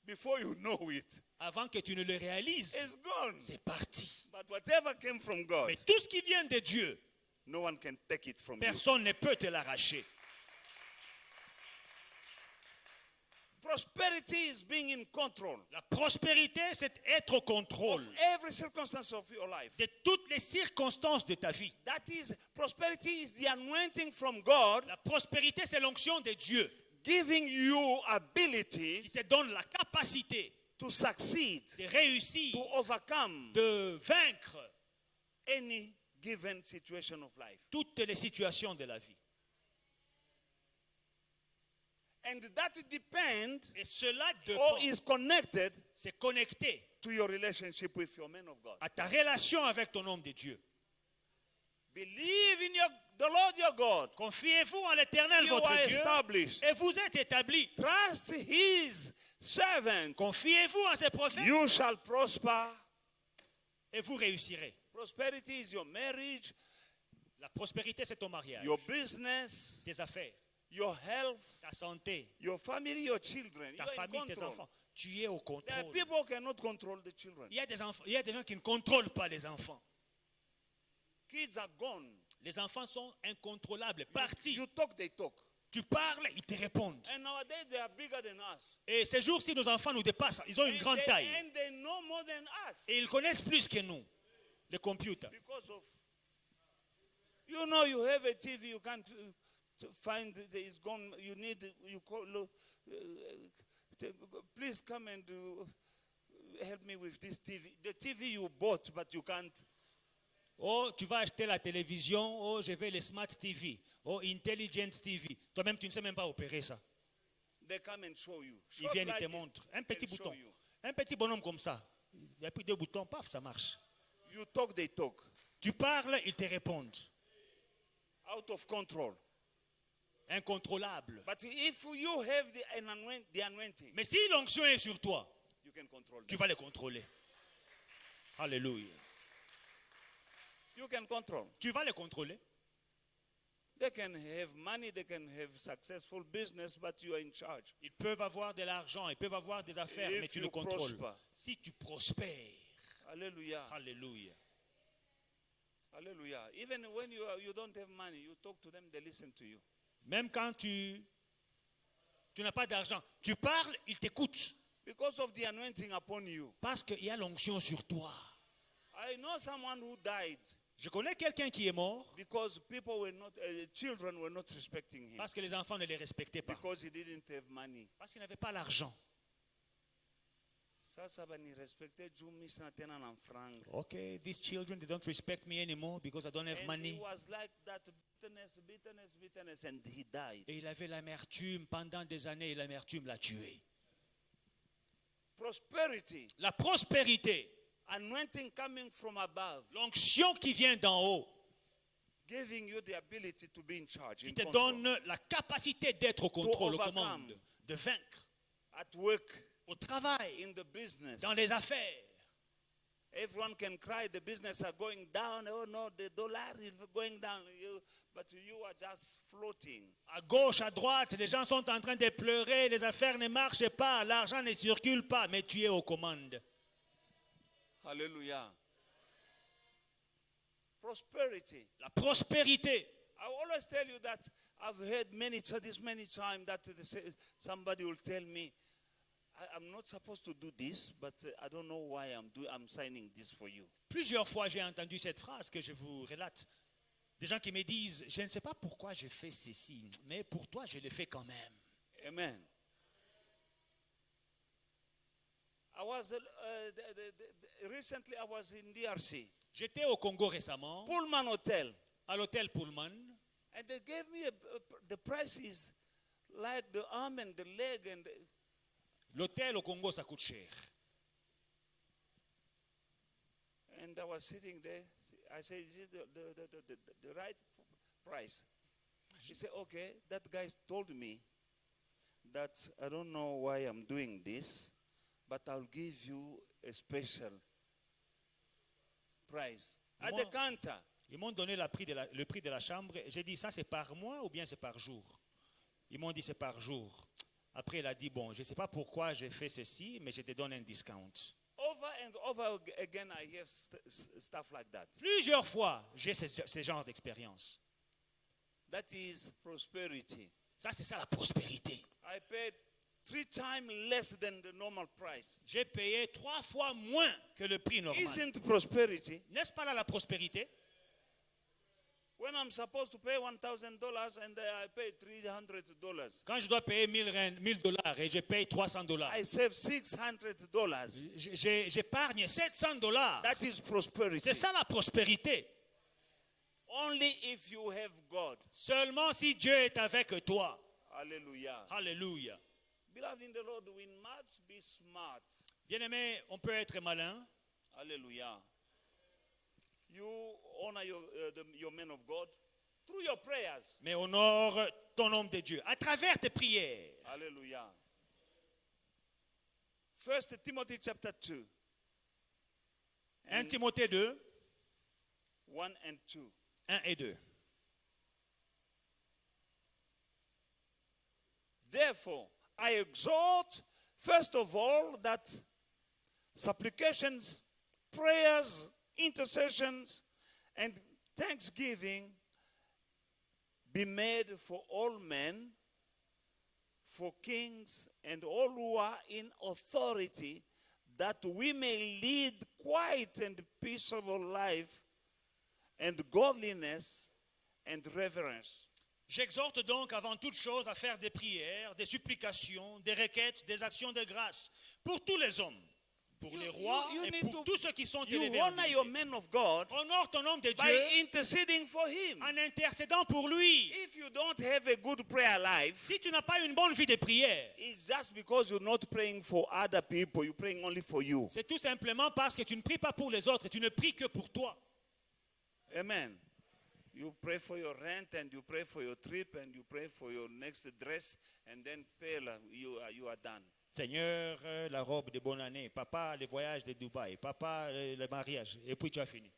S2: before you know it.
S1: Avant que tu ne le réalises,
S2: It's gone.
S1: c'est parti.
S2: But whatever came from God,
S1: Mais tout ce qui vient de Dieu,
S2: no one can take it from you.
S1: personne ne peut te l'arracher.
S2: Prosperity is being in control
S1: La prospérité, c'est être au contrôle
S2: of every circumstance of your life.
S1: de toutes les circonstances de ta vie.
S2: That is, prosperity is the anointing from God,
S1: La prospérité, c'est l'onction de Dieu
S2: giving you
S1: qui
S2: ability
S1: te donne la capacité
S2: to succeed,
S1: de réussir,
S2: to overcome
S1: de vaincre
S2: any given situation of life.
S1: toutes les situations de la vie.
S2: And that depends
S1: Et cela
S2: or
S1: dépend,
S2: is connected
S1: c'est connecté
S2: to your relationship with your man of God.
S1: à ta relation avec ton homme de Dieu.
S2: Believe in the Lord your God.
S1: Confiez-vous en l'Éternel,
S2: You
S1: votre
S2: are
S1: Dieu,
S2: established.
S1: et vous êtes établis.
S2: Trust his servant.
S1: Confiez-vous en ses prophètes,
S2: You shall prosper.
S1: et vous réussirez.
S2: Prosperity is your marriage,
S1: La prospérité, c'est ton mariage,
S2: your business,
S1: tes affaires,
S2: your health,
S1: ta santé,
S2: your family, your children. You
S1: ta
S2: are in
S1: famille, tes
S2: control.
S1: enfants. Tu es au
S2: There are
S1: contrôle.
S2: people who cannot control the children.
S1: Il y a des gens qui ne contrôlent pas les enfants.
S2: Kids are gone.
S1: Les enfants sont incontrôlables, partis.
S2: You talk, they talk.
S1: Tu parles, ils te répondent.
S2: And nowadays they are bigger than us.
S1: Et ces jours-ci, nos enfants nous dépassent. Ils ont une grande taille.
S2: And they know more than us.
S1: Et ils connaissent plus que nous, les computers.
S2: Because of, you know, you have a TV, you can't find it's gone. You need, you call, please come and help me with this TV. The TV you bought, but you can't.
S1: Oh, tu vas acheter la télévision. Oh, je vais les Smart TV. Oh, Intelligent TV. Toi-même, tu ne sais même pas opérer ça.
S2: They come and show you.
S1: Ils
S2: Short
S1: viennent et
S2: like
S1: te
S2: this,
S1: montrent. Un
S2: they
S1: petit
S2: show
S1: bouton.
S2: you.
S1: Un petit bonhomme comme ça. Il y a plus deux boutons, paf, ça marche.
S2: You talk, they talk.
S1: Tu parles, ils te répondent.
S2: Out of control.
S1: Incontrôlable.
S2: But if you have the anointing,
S1: Mais si l'onction est sur toi,
S2: you can control
S1: tu
S2: them.
S1: vas les contrôler. Alléluia.
S2: You can control.
S1: Tu vas les contrôler.
S2: They can have money, they can have successful business, but you are in charge.
S1: Ils peuvent avoir de l'argent, ils peuvent avoir des affaires,
S2: If
S1: mais tu
S2: you
S1: le contrôles.
S2: prosper.
S1: Si tu prospères,
S2: Hallelujah.
S1: alléluia.
S2: Hallelujah. Even when you don't have money, you talk to them, they listen to you.
S1: Même quand tu n'as pas d'argent, tu parles, ils t'écoutent.
S2: Because of the anointing upon you.
S1: Parce qu'il y a l'onction sur toi.
S2: I know someone who died
S1: Je connais quelqu'un qui est mort
S2: because people were not, children were not respecting him.
S1: parce que les enfants ne les respectaient pas.
S2: Because he didn't have money.
S1: Parce qu'ils n'avaient pas l'argent.
S2: Sasa bani respecte juu mi sina tena na franga.
S1: Okay, these children, they don't respect me anymore because I don't have
S2: And
S1: money.
S2: he was like that, bitterness, and he died.
S1: Et il avait l'amertume pendant des années et l'amertume l'a tué.
S2: Prosperity,
S1: La prospérité,
S2: anointing coming from above,
S1: l'onction qui vient d'en haut,
S2: giving you the ability to be in charge,
S1: qui
S2: in
S1: te
S2: control.
S1: donne la capacité d'être au contrôle, aux
S2: overcome.
S1: commandes, de vaincre
S2: At work,
S1: au travail,
S2: in the business,
S1: dans les affaires.
S2: Everyone can cry, the business are going down. Oh no, the dollar is going down. But you are just floating.
S1: À gauche, à droite, les gens sont en train de pleurer, les affaires ne marchent pas, l'argent ne circule pas, mais tu es aux commandes.
S2: Hallelujah. Prosperity.
S1: La prospérité.
S2: I always tell you that I've heard many times that somebody will tell me, I'm not supposed to do this, but I don't know why I'm signing this for you.
S1: Plusieurs fois, j'ai entendu cette phrase que je vous relate. Des gens qui me disent, je ne sais pas pourquoi je fais ceci, mais pour toi, je le fais quand même.
S2: Amen. Recently I was in DRC.
S1: J'étais au Congo récemment,
S2: Pullman Hotel.
S1: à l'hôtel Pullman,
S2: And they gave me the prices like the arm and the leg and
S1: l'hôtel au Congo, ça coûte cher.
S2: I was sitting there. I said, is it the right price? He said, okay. That guy told me that I don't know why I'm doing this, but I'll give you a special price at the counter.
S1: Ils m'ont donné le prix de la chambre. J'ai dit, ça c'est par mois ou bien c'est par jour? Ils m'ont dit, c'est par jour. Après, il a dit, bon, je ne sais pas pourquoi j'ai fait ceci, mais je te donne un discount.
S2: Over and over again, I hear stuff like that.
S1: Plusieurs fois, j'ai ce genre d'expérience.
S2: That is prosperity.
S1: Ça, c'est ça la prospérité.
S2: I paid 3 times less than the normal price.
S1: J'ai payé 3 fois moins que le prix normal.
S2: Isn't prosperity?
S1: N'est-ce pas là la prospérité?
S2: When I'm supposed to pay $1,000 and I pay $300.
S1: Quand je dois payer $1,000 et je paye $300,
S2: I save $600.
S1: j'épargne $700.
S2: That is prosperity.
S1: C'est ça la prospérité.
S2: Only if you have God.
S1: Seulement si Dieu est avec toi.
S2: Hallelujah.
S1: Alléluia.
S2: Beloved in the Lord, we must be smart.
S1: Bien-aimé, on peut être malin.
S2: Hallelujah. You honor your men of God through your prayers.
S1: Mais honore ton homme de Dieu à travers tes prières.
S2: Hallelujah. 1 Timothy chapter 2.
S1: 1 Timothée 2,
S2: 1 and 2.
S1: 1 et 2.
S2: Therefore, I exhort, first of all, that supplications, prayers, intercessions, and thanksgiving be made for all men, for kings, and all who are in authority, that we may lead quiet and peaceable life, and godliness and reverence.
S1: J'exhorte donc avant toute chose à faire des prières, des supplications, des requêtes, des actions de grâce pour tous les hommes, pour les rois et pour tous ceux qui sont élevés.
S2: You honor your men of God
S1: Honore ton homme de Dieu
S2: by interceding for him.
S1: en intercédant pour lui.
S2: If you don't have a good prayer life,
S1: Si tu n'as pas une bonne vie de prière,
S2: it's just because you're not praying for other people, you're praying only for you.
S1: c'est tout simplement parce que tu ne pries pas pour les autres, tu ne pries que pour toi.
S2: Amen. You pray for your rent and you pray for your trip and you pray for your next dress and then pay, you are done.
S1: Seigneur, la robe de bonne année, papa, le voyage de Dubaï, papa, le mariage, et puis tu as fini.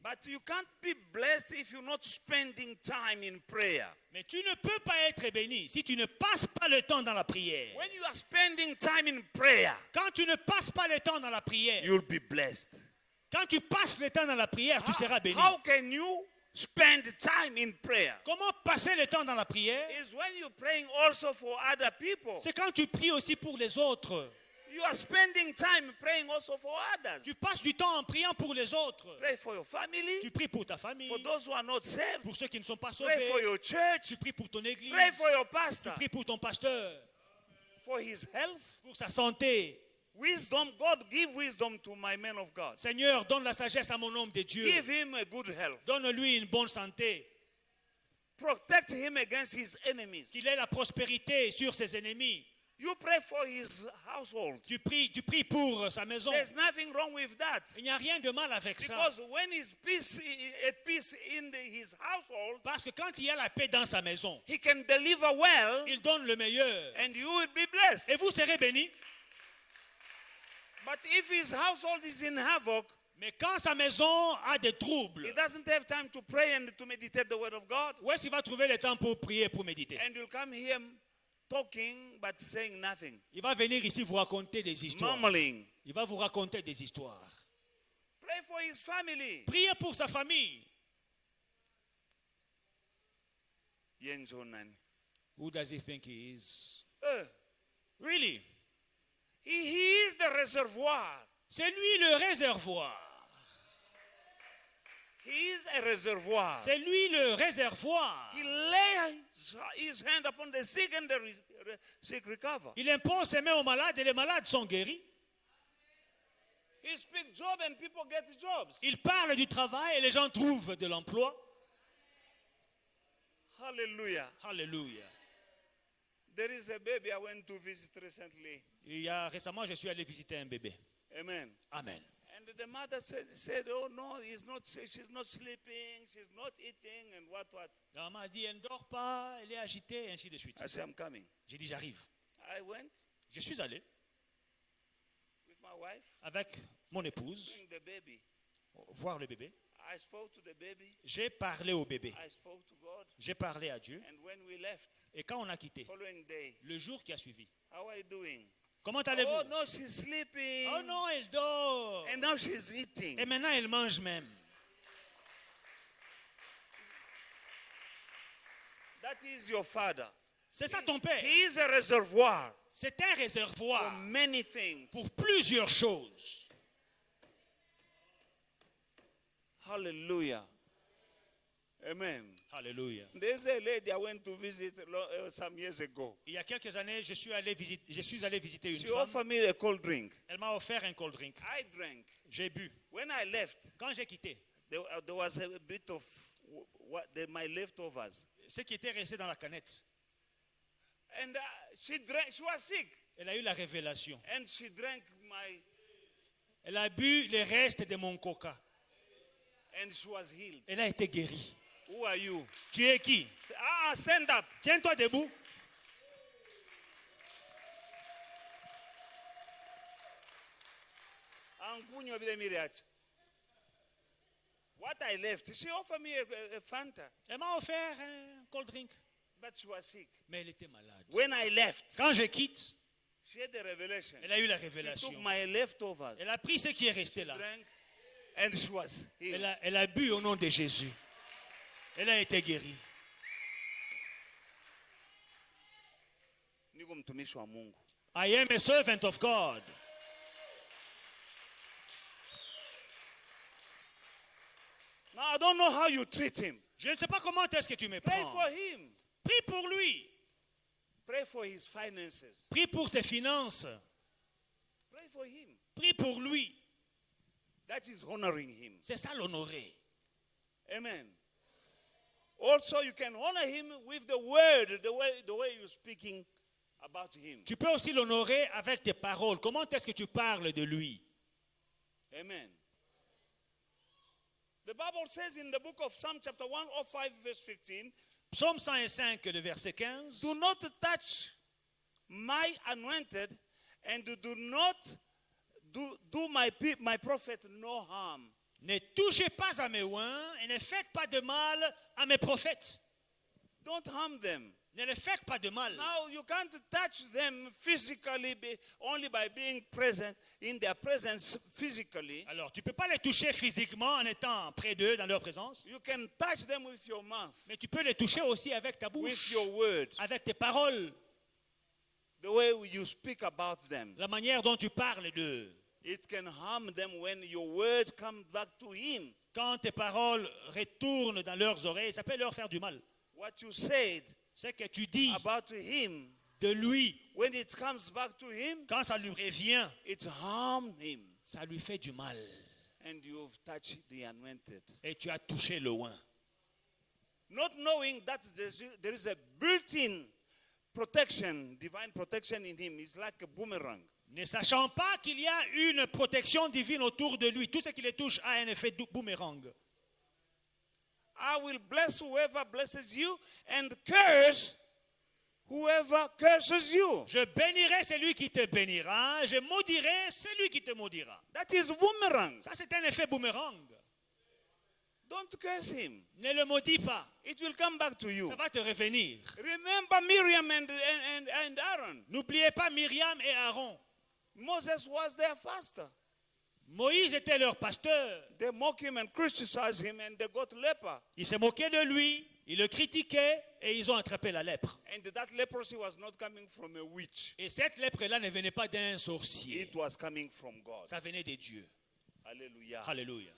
S2: But you can't be blessed if you're not spending time in prayer.
S1: Mais tu ne peux pas être béni si tu ne passes pas le temps dans la prière.
S2: When you are spending time in prayer,
S1: Quand tu ne passes pas le temps dans la prière,
S2: you'll be blessed.
S1: quand tu passes le temps dans la prière, tu seras béni.
S2: How can you spend time in prayer?
S1: Comment passer le temps dans la prière?
S2: Is when you're praying also for other people.
S1: C'est quand tu pries aussi pour les autres.
S2: You are spending time praying also for others.
S1: Tu passes du temps en priant pour les autres.
S2: Pray for your family,
S1: Tu pries pour ta famille,
S2: for those who are not saved.
S1: pour ceux qui ne sont pas
S2: Pray for
S1: sauvés.
S2: your church.
S1: Tu pries pour ton église.
S2: Pray for your
S1: Tu
S2: pastor,
S1: pries pour ton pasteur,
S2: for his health.
S1: pour sa santé.
S2: Wisdom, God give wisdom to my man of God.
S1: Seigneur, donne la sagesse à mon homme de Dieu.
S2: Give him a good health.
S1: Donne-lui une bonne santé.
S2: Protect him against his enemies.
S1: Qu'il ait la prospérité sur ses ennemis.
S2: You pray for his household.
S1: Tu pries pour sa maison.
S2: There's nothing wrong with that.
S1: Il n'y a rien de mal avec ça.
S2: Because when he's at peace in his household,
S1: Parce que quand il y a la paix dans sa maison,
S2: he can deliver well
S1: il donne le meilleur.
S2: and you will be blessed.
S1: Et vous serez bénis.
S2: But if his household is in havoc,
S1: Mais quand sa maison a des troubles,
S2: he doesn't have time to pray and to meditate the word of God.
S1: où est-ce qu'il va trouver le temps pour prier, pour méditer?
S2: And you'll come here talking but saying nothing.
S1: Il va venir ici vous raconter des histoires.
S2: Mumbling.
S1: Il va vous raconter des histoires.
S2: Pray for his family.
S1: Priez pour sa famille.
S2: Yenzonan.
S1: Who does he think he is?
S2: Uh,
S1: Really?
S2: he is the reservoir.
S1: C'est lui le réservoir.
S2: He is a reservoir.
S1: C'est lui le réservoir.
S2: He lays his hand upon the sick and the sick recover.
S1: Il impose ses mains aux malades et les malades sont guéris.
S2: He speaks job and people get jobs.
S1: Il parle du travail et les gens trouvent de l'emploi.
S2: Hallelujah.
S1: Alléluia.
S2: There is a baby I went to visit recently.
S1: Récemment, je suis allé visiter un bébé.
S2: Amen.
S1: Amen.
S2: And the mother said, oh no, she's not sleeping, she's not eating, and what.
S1: La maman a dit, elle ne dort pas, elle est agitée, et ainsi de suite.
S2: I said, I'm coming.
S1: J'ai dit, j'arrive.
S2: I went
S1: Je suis allé
S2: with my wife,
S1: avec mon épouse
S2: seeing the baby.
S1: voir le bébé.
S2: I spoke to the baby.
S1: J'ai parlé au bébé.
S2: I spoke to God.
S1: J'ai parlé à Dieu.
S2: And when we left,
S1: Et quand on a quitté,
S2: following day,
S1: le jour qui a suivi,
S2: how are you doing?
S1: comment allez-vous?
S2: Oh no, she's sleeping.
S1: Oh non, elle dort.
S2: And now she's eating.
S1: Et maintenant, elle mange même.
S2: That is your father.
S1: C'est ça ton père.
S2: He is a reservoir
S1: C'est un
S2: for
S1: réservoir
S2: many things.
S1: pour plusieurs choses.
S2: Hallelujah. Amen.
S1: Alléluia.
S2: There's a lady I went to visit some years ago.
S1: Il y a quelques années, je suis allé visiter une
S2: She
S1: femme.
S2: offered me a cold drink.
S1: Elle m'a offert un cold drink.
S2: I drank.
S1: J'ai bu.
S2: When I left,
S1: Quand j'ai quitté,
S2: there was a bit of my leftovers.
S1: ce qui était resté dans la canette,
S2: And she drank. She was sick.
S1: elle a eu la révélation.
S2: And she drank my,
S1: Elle a bu les restes de mon coca.
S2: and she was healed.
S1: Elle a été guérie.
S2: Who are you?
S1: Tu es qui?
S2: Stand up.
S1: Tiens-toi debout.
S2: What I left, she offered me a Fanta,
S1: Elle m'a offert un cold drink.
S2: but she was sick.
S1: Mais elle était malade.
S2: When I left,
S1: Quand je quitte,
S2: she had a revelation.
S1: elle a eu la
S2: She
S1: révélation.
S2: took my leftovers,
S1: Elle a pris ce qui est resté là.
S2: drank, and she was healed.
S1: Elle a bu au nom de Jésus. Elle a été guérie.
S2: Niko mtumishi wa Mungu.
S1: I am a servant of God.
S2: Now I don't know how you treat him.
S1: Je ne sais pas comment est-ce que tu me
S2: Pray
S1: prends.
S2: for him.
S1: Prie pour lui.
S2: Pray for his finances.
S1: Prie pour ses finances.
S2: Pray for him.
S1: Prie pour lui.
S2: That is honoring him.
S1: C'est ça l'honorer.
S2: Amen. Also, you can honor him with the word, the way you're speaking about him.
S1: Tu peux aussi l'honorer avec tes paroles. Comment est-ce que tu parles de lui?
S2: Amen. The Bible says in the book of Psalm chapter 105 verse 15,
S1: Psaume 105, le verset 15.
S2: do not touch my anointed and do not do my prophet no harm.
S1: Ne touchez pas à mes oins et ne faites pas de mal à mes prophètes.
S2: Don't harm them.
S1: Ne les faites pas de mal.
S2: Now you can't touch them physically only by being present in their presence physically.
S1: Alors, tu ne peux pas les toucher physiquement en étant près d'eux, dans leur présence.
S2: You can touch them with your mouth,
S1: Mais tu peux les toucher aussi avec ta
S2: with
S1: bouche,
S2: your words,
S1: avec tes paroles,
S2: the way you speak about them.
S1: la manière dont tu parles d'eux.
S2: It can harm them when your words come back to him.
S1: Quand tes paroles retournent dans leurs oreilles, ça peut leur faire du mal.
S2: What you said
S1: Ce que tu dis
S2: about him,
S1: de lui,
S2: when it comes back to him,
S1: quand ça lui revient,
S2: it harmed him.
S1: ça lui fait du mal.
S2: And you've touched the anointed.
S1: Et tu as touché le oint.
S2: Not knowing that there is a built-in protection, divine protection in him. It's like a boomerang.
S1: Ne sachant pas qu'il y a une protection divine autour de lui. Tout ce qui les touche a un effet boomerang.
S2: I will bless whoever blesses you and curse whoever curses you.
S1: Je bénirai celui qui te bénira, je maudirai celui qui te maudira.
S2: That is boomerang.
S1: Ça, c'est un effet boomerang.
S2: Don't curse him.
S1: Ne le maudis pas.
S2: It will come back to you.
S1: Ça va te revenir.
S2: Remember Miriam and Aaron.
S1: N'oubliez pas Myriam et Aaron.
S2: Moses was their pastor.
S1: Moïse était leur pasteur.
S2: They mock him and criticize him and they got leper.
S1: Ils se moquaient de lui, ils le critiquaient et ils ont attrapé la lèpre.
S2: And that leprosy was not coming from a witch.
S1: Et cette lèpre-là ne venait pas d'un sorcier.
S2: It was coming from God.
S1: Ça venait de Dieu.
S2: Hallelujah.
S1: Alléluia.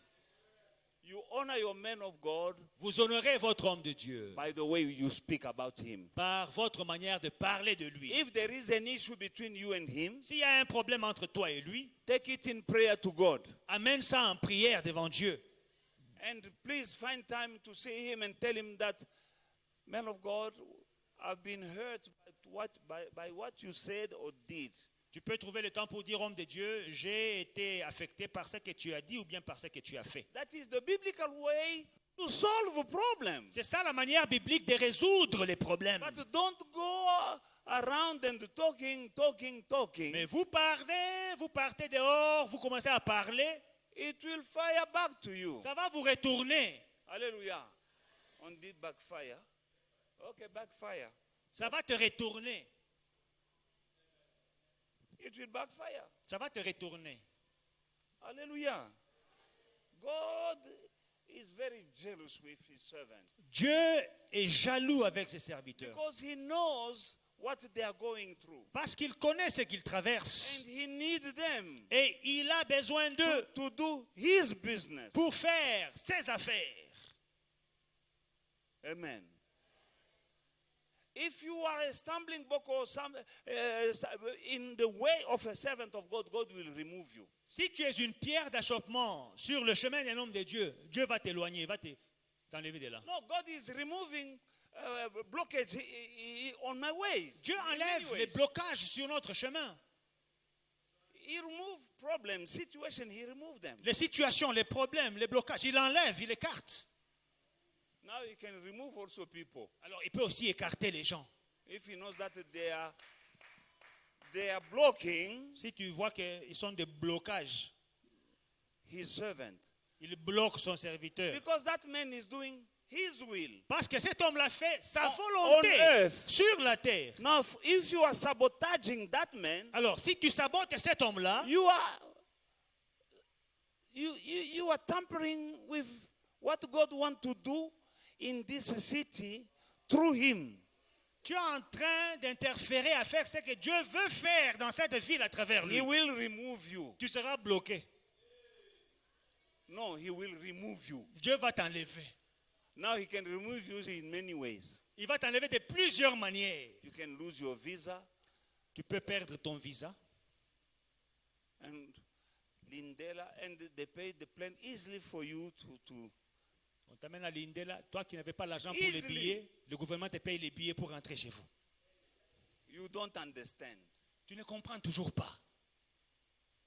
S2: You honor your man of God
S1: Vous honorez votre homme de Dieu
S2: by the way you speak about him.
S1: par votre manière de parler de lui.
S2: If there is an issue between you and him,
S1: S'il y a un problème entre toi et lui,
S2: take it in prayer to God.
S1: amène ça en prière devant Dieu.
S2: And please find time to see him and tell him that, man of God, I've been hurt by what you said or did.
S1: Tu peux trouver le temps pour dire, homme de Dieu, j'ai été affecté par ce que tu as dit ou bien par ce que tu as fait.
S2: That is the biblical way to solve problems.
S1: C'est ça la manière biblique de résoudre les problèmes.
S2: But don't go around and talking.
S1: Mais vous parlez, vous partez dehors, vous commencez à parler,
S2: It will fire back to you.
S1: ça va vous retourner.
S2: Hallelujah. On did backfire. Okay, backfire.
S1: Ça va te retourner.
S2: It will backfire.
S1: Ça va te retourner.
S2: Hallelujah. God is very jealous with his servant
S1: Dieu est jaloux avec ses serviteurs.
S2: because he knows what they are going through.
S1: Parce qu'il connaît ce qu'ils traversent.
S2: And he needs them
S1: Et il a besoin d'eux
S2: to do his business.
S1: pour faire ses affaires.
S2: Amen. If you are a stumbling block or in the way of a servant of God, God will remove you.
S1: Si tu es une pierre d'achoppement sur le chemin d'un homme de Dieu, Dieu va t'éloigner, va t'enlever de là.
S2: No, God is removing blockage on my ways.
S1: Dieu
S2: In many
S1: enlève les
S2: ways.
S1: blocages sur notre chemin.
S2: He remove problems, situation, he remove them.
S1: Les situations, les problèmes, les blocages, il enlève, il écarte.
S2: Now he can remove also people.
S1: Alors il peut aussi écarter les gens.
S2: If he knows that they are blocking
S1: Si tu vois qu'ils sont des blocages,
S2: his servant.
S1: il bloque son serviteur.
S2: Because that man is doing his will.
S1: Parce que cet homme l'a fait sa
S2: On
S1: volonté
S2: earth.
S1: sur la terre.
S2: Now, if you are sabotaging that man,
S1: Alors si tu sabotes cet homme-là,
S2: you are tampering with what God wants to do in this city through him.
S1: tu es en train d'interférer à faire ce que Dieu veut faire dans cette ville à travers lui.
S2: He will remove you.
S1: Tu seras bloqué.
S2: No, he will remove you.
S1: Dieu va t'enlever.
S2: Now he can remove you in many ways.
S1: Il va t'enlever de plusieurs manières.
S2: You can lose your visa
S1: Tu peux perdre ton visa.
S2: and Lindela, and they pay the plane easily for you to
S1: On t'amène à Lindela. Toi qui n'avais pas l'argent pour les
S2: Easily.
S1: billets, le gouvernement te paye les billets pour rentrer chez vous.
S2: you don't understand.
S1: Tu ne comprends toujours pas.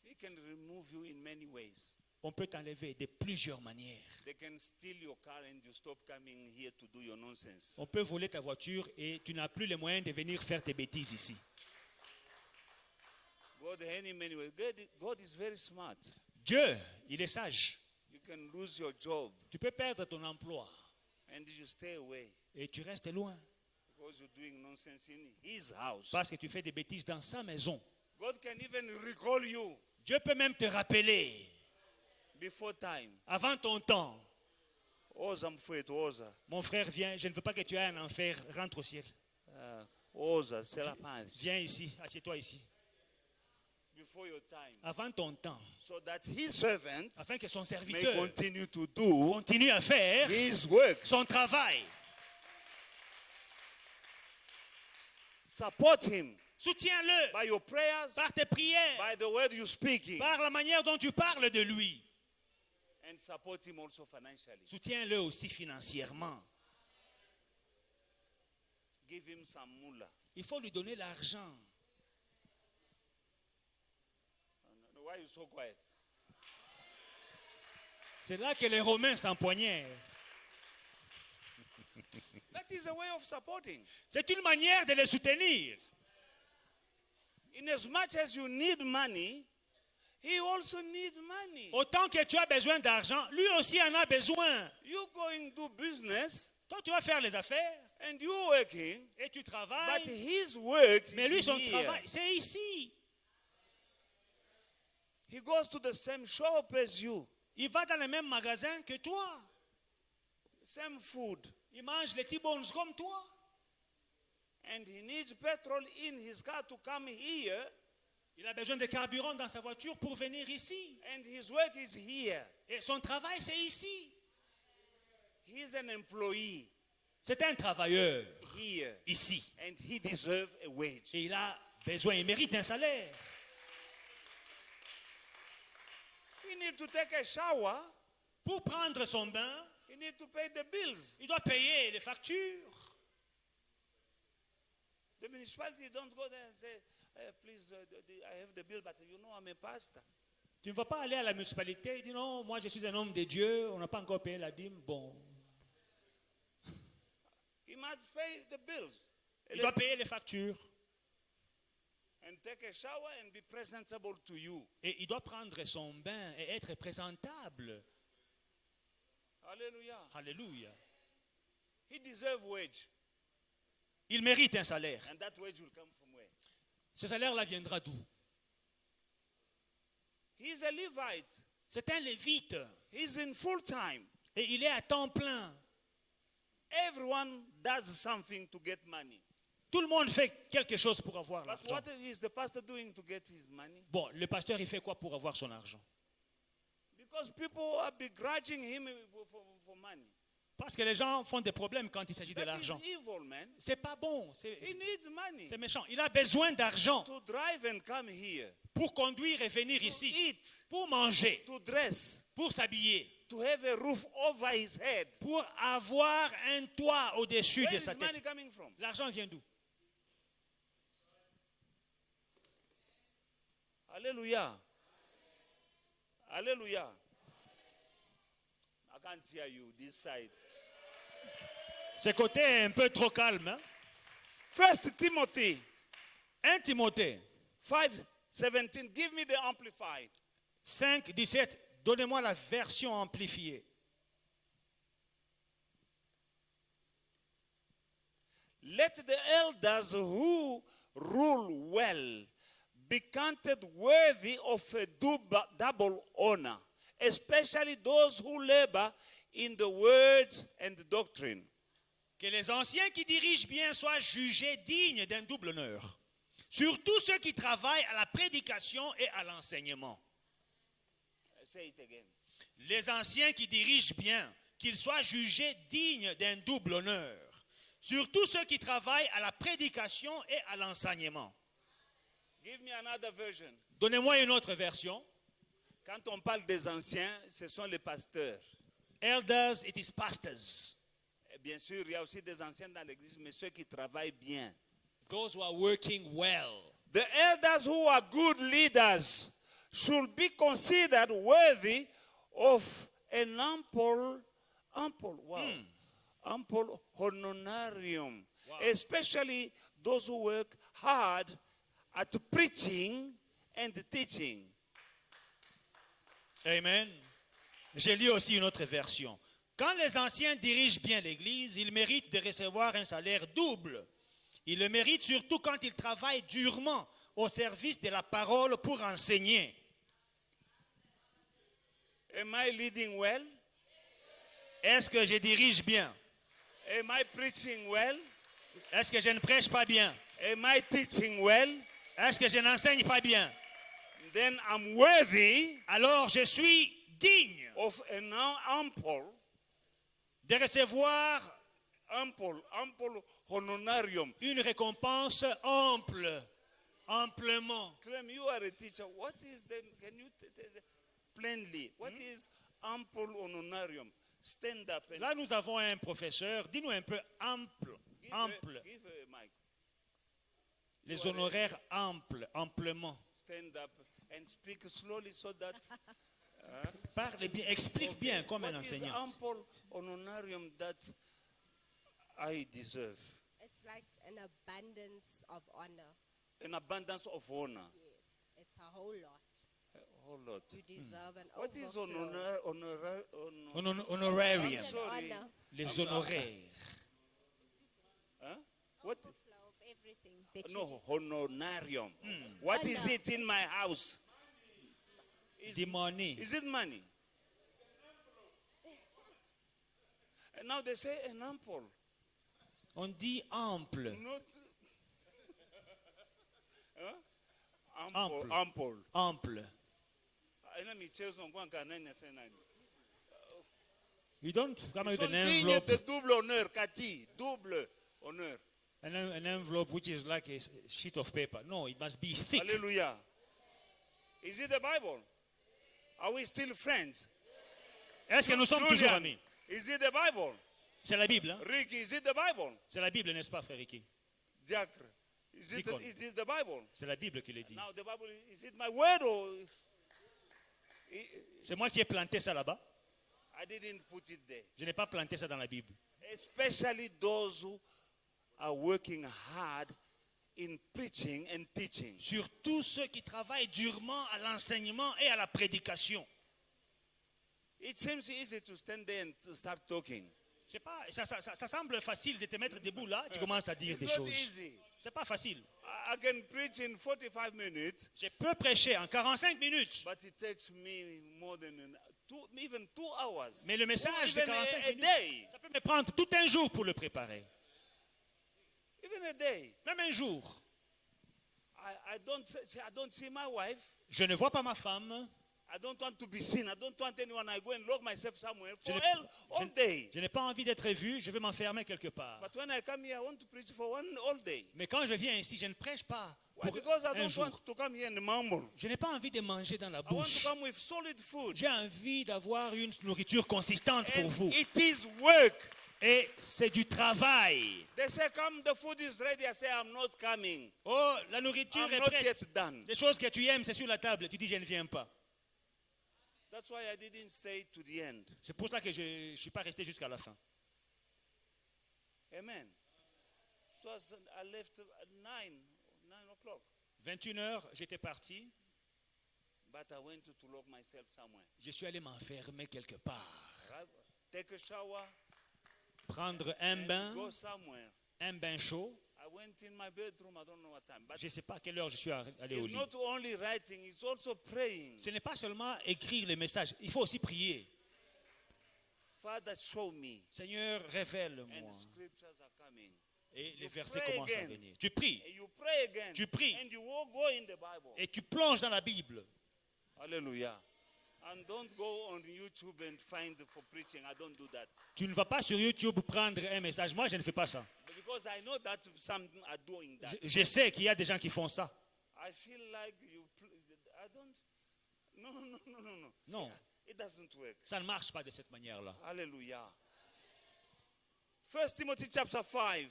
S2: He can remove you in many ways.
S1: On peut t'enlever de plusieurs manières.
S2: They can steal your car and you stop coming here to do your nonsense.
S1: On peut voler ta voiture et tu n'as plus les moyens de venir faire tes bêtises ici.
S2: God, in many ways. God is very smart.
S1: Dieu, il est sage.
S2: You can lose your job
S1: Tu peux perdre ton emploi
S2: and you stay away
S1: et tu restes loin
S2: because you're doing nonsense in his house.
S1: parce que tu fais des bêtises dans sa maison.
S2: God can even recall you
S1: Dieu peut même te rappeler
S2: before time.
S1: avant ton temps.
S2: Oza mfwetu, Oza.
S1: Mon frère, viens, je ne veux pas que tu ailles en enfer, rentre au ciel.
S2: Oza, c'est la panse.
S1: Viens ici, assieds-toi ici.
S2: Before your time.
S1: Avant ton temps,
S2: So that his servant
S1: afin que son
S2: may
S1: serviteur
S2: continue to do
S1: continue à faire
S2: his work.
S1: son travail.
S2: Support him
S1: Soutiens-le
S2: by your prayers,
S1: par tes prières,
S2: by the word you speaking,
S1: par la manière dont tu parles de lui.
S2: and support him also financially.
S1: Soutiens-le aussi financièrement.
S2: Give him some mullah.
S1: Il faut lui donner l'argent.
S2: Why are you so quiet?
S1: C'est là que les Romains s'empoignèrent.
S2: That is a way of supporting.
S1: C'est une manière de les soutenir.
S2: In as much as you need money, he also needs money.
S1: Autant que tu as besoin d'argent, lui aussi en a besoin.
S2: You going to do business
S1: Toi, tu vas faire les affaires
S2: and you're working,
S1: et tu
S2: but
S1: travailles.
S2: his work
S1: Mais lui,
S2: is
S1: son
S2: here.
S1: travail, c'est ici.
S2: He goes to the same shop as you,
S1: Il va dans le même magasin que toi.
S2: same food,
S1: Il mange les T-bones comme toi.
S2: and he needs petrol in his car to come here,
S1: Il a besoin de carburant dans sa voiture pour venir ici.
S2: and his work is here.
S1: Et son travail, c'est ici.
S2: He's an employee
S1: C'est un travailleur
S2: here,
S1: ici.
S2: and he deserves a wage.
S1: Et il a besoin, il mérite un salaire.
S2: He needs to take a shower.
S1: Pour prendre son bain,
S2: He needs to pay the bills.
S1: il doit payer les factures.
S2: The municipality don't go there and say, please, I have the bill, but you know I'm a pastor.
S1: Tu ne vas pas aller à la municipalité et dire non, moi je suis un homme de Dieu, on n'a pas encore payé la dîme. Bon,
S2: He must pay the bills.
S1: il doit payer les factures.
S2: And take a shower and be presentable to you.
S1: Et il doit prendre son bain et être présentable.
S2: Hallelujah.
S1: Alléluia.
S2: He deserves wage.
S1: Il mérite un salaire.
S2: And that wage will come from where?
S1: Ce salaire-là viendra d'où?
S2: He's a Levite.
S1: C'est un lévite.
S2: He's in full time.
S1: Et il est à temps plein.
S2: Everyone does something to get money.
S1: Tout le monde fait quelque chose pour avoir
S2: But
S1: l'argent.
S2: what is the pastor doing to get his money?
S1: Bon, le pasteur, il fait quoi pour avoir son argent?
S2: Because people are begrudging him for money.
S1: Parce que les gens font des problèmes quand il s'agit de
S2: That
S1: l'argent.
S2: is evil, man.
S1: C'est pas bon,
S2: He needs money
S1: c'est méchant. Il a besoin d'argent
S2: to drive and come here,
S1: pour conduire et venir
S2: to
S1: ici,
S2: eat,
S1: pour manger,
S2: to dress,
S1: pour s'habiller,
S2: to have a roof over his head.
S1: pour avoir un toit au-dessus
S2: Where
S1: de
S2: is
S1: sa
S2: money
S1: tête.
S2: coming from?
S1: L'argent vient d'où?
S2: Hallelujah. Hallelujah. I can't hear you this side.
S1: Ce côté est un peu trop calme. Hein?
S2: 1 Timothy
S1: 1 Timothée
S2: 5:17. Give me the amplified.
S1: 5, 17. Donnez-moi la version amplifiée.
S2: Let the elders who rule well be counted worthy of a double honor, especially those who labor in the words and doctrine.
S1: Que les anciens qui dirigent bien soient jugés dignes d'un double honneur. Surtout ceux qui travaillent à la prédication et à l'enseignement.
S2: Say it again.
S1: Les anciens qui dirigent bien, qu'ils soient jugés dignes d'un double honneur. Surtout ceux qui travaillent à la prédication et à l'enseignement.
S2: Give me another version.
S1: Donnez-moi une autre version.
S2: Quand on parle des anciens, ce sont les pasteurs.
S1: Elders, it is pastors.
S2: Et bien sûr, il y a aussi des anciens dans l'église, mais ceux qui travaillent bien.
S1: Those who are working well.
S2: The elders who are good leaders should be considered worthy of an ample honorarium,
S1: Wow.
S2: especially those who work hard at preaching and teaching.
S1: Amen. J'ai lu aussi une autre version. Quand les anciens dirigent bien l'Église, ils méritent de recevoir un salaire double. Ils le méritent surtout quand ils travaillent durement au service de la parole pour enseigner.
S2: Am I leading well?
S1: Est-ce que je dirige bien?
S2: Am I preaching well?
S1: Est-ce que je ne prêche pas bien?
S2: Am I teaching well?
S1: Est-ce que je n'enseigne pas bien?
S2: Then I'm worthy
S1: Alors je suis digne
S2: of an ample
S1: de recevoir
S2: honorarium.
S1: une récompense ample, amplement.
S2: Clem, you are a teacher. What is the, can you plainly, what is ample honorarium? Stand up and
S1: Là, nous avons un professeur. Dis-nous un peu ample, ample.
S2: give a mic.
S1: Les honoraires amples, amplement.
S2: Stand up and speak slowly so that
S1: Parle bien, explique bien comme un
S2: what is
S1: enseignant.
S2: ample honorarium that
S3: I deserve.
S4: It's like an abundance of honor.
S3: An abundance of honor.
S4: Yes, it's a whole lot.
S3: Oh Lord.
S4: You deserve an
S3: What is
S4: overflow.
S1: Honorarium.
S4: It's an
S3: Sorry.
S4: honor.
S1: Les honoraires.
S3: Huh? What?
S4: Overflow of everything that you
S3: No,
S4: deserve.
S3: honorarium. What is
S4: Honor.
S3: it in my house?
S1: The money.
S3: Is it money? And now they say an ample.
S1: On dit ample.
S3: Not. Huh?
S1: Ample.
S3: Ample.
S1: Ample.
S3: Ina michezo ngwanga nani asenani.
S1: You don't come with
S3: Son
S1: an
S3: digne
S1: envelope.
S3: de double honneur, Cathy. Double honneur.
S1: An envelope which is like a sheet of paper. No, it must be thick.
S3: Hallelujah. Is it the Bible? Are we still friends?
S1: Est-ce que nous sommes toujours
S3: Julian,
S1: amis?
S3: is it the Bible?
S1: C'est la Bible. Hein?
S3: Ricky, is it the Bible?
S1: C'est la Bible, n'est-ce pas, frère Ricky?
S3: Diacre, is it,
S1: Deacon.
S3: it is the Bible?
S1: C'est la Bible qui le dit.
S3: Now the Bible, is it my word or
S1: C'est moi qui ai planté ça là-bas.
S3: I didn't put it there?
S1: Je n'ai pas planté ça dans la Bible.
S3: Especially those who are working hard in preaching and teaching.
S1: Sur tous ceux qui travaillent durement à l'enseignement et à la prédication.
S3: It seems easy to stand there and to start talking.
S1: C'est pas, ça semble facile de te mettre debout là, tu commences à dire
S3: It's
S1: des
S3: not
S1: choses.
S3: easy.
S1: C'est pas facile.
S3: I can preach in 45 minutes,
S1: Je peux prêcher en 45 minutes.
S3: but it takes me more than even 2 hours.
S1: Mais le message de
S3: Or even
S1: 45
S3: a
S1: minutes,
S3: day.
S1: ça peut me prendre tout un jour pour le préparer.
S3: Even a day.
S1: Même un jour.
S3: I don't see my wife.
S1: Je ne vois pas ma femme.
S3: I don't want to be seen. I don't want anyone. I go and lock myself somewhere
S1: Je
S3: for
S1: n'ai-
S3: all day.
S1: Je n'ai pas envie d'être vu, je vais m'enfermer quelque part.
S3: But when I come here, I want to preach for all day.
S1: Mais quand je viens ici, je ne prêche pas
S3: Why?
S1: pour
S3: Because I
S1: un
S3: don't
S1: jour.
S3: want to come here and mumble.
S1: Je n'ai pas envie de manger dans la
S3: I want to
S1: bouche.
S3: come with solid food.
S1: J'ai envie d'avoir une nourriture consistante pour
S3: And
S1: vous.
S3: it is work.
S1: Et c'est du travail.
S3: They say, come, the food is ready. I say, I'm not coming.
S1: Oh, la nourriture
S3: I'm
S1: est
S3: not
S1: prête.
S3: yet done.
S1: Les choses que tu aimes, c'est sur la table. Tu dis, je ne viens pas.
S3: That's why I didn't stay to the end.
S1: C'est pour cela que je ne suis pas resté jusqu'à la fin.
S3: Amen. It was, I left at 9 o'clock.
S1: 21h, j'étais parti.
S3: But I went to lock myself somewhere.
S1: Je suis allé m'enfermer quelque part.
S3: Right? Take a shower
S1: Prendre un
S3: and go
S1: bain,
S3: somewhere.
S1: un bain chaud.
S3: I went in my bedroom. I don't know what time. But
S1: Je ne sais pas à quelle heure je suis allé au
S3: it's
S1: lit.
S3: not only writing, it's also praying.
S1: Ce n'est pas seulement écrire les messages. Il faut aussi prier.
S3: Father, show me.
S1: Seigneur, révèle-moi.
S3: And scriptures are coming.
S1: Et les
S3: You
S1: versets
S3: pray
S1: commencent à
S3: again.
S1: venir. Tu pries
S3: And you pray again.
S1: Tu pries.
S3: And you will go in the Bible.
S1: et tu plonges dans la Bible.
S3: Hallelujah. And don't go on YouTube and find for preaching. I don't do that.
S1: Tu ne vas pas sur YouTube prendre un message. Moi, je ne fais pas ça.
S3: But because I know that some are doing that.
S1: Je sais qu'il y a des gens qui font ça.
S3: I feel like I don't. No.
S1: Non,
S3: It doesn't work.
S1: ça ne marche pas de cette manière-là.
S3: Hallelujah. 1 Timothy chapter 5,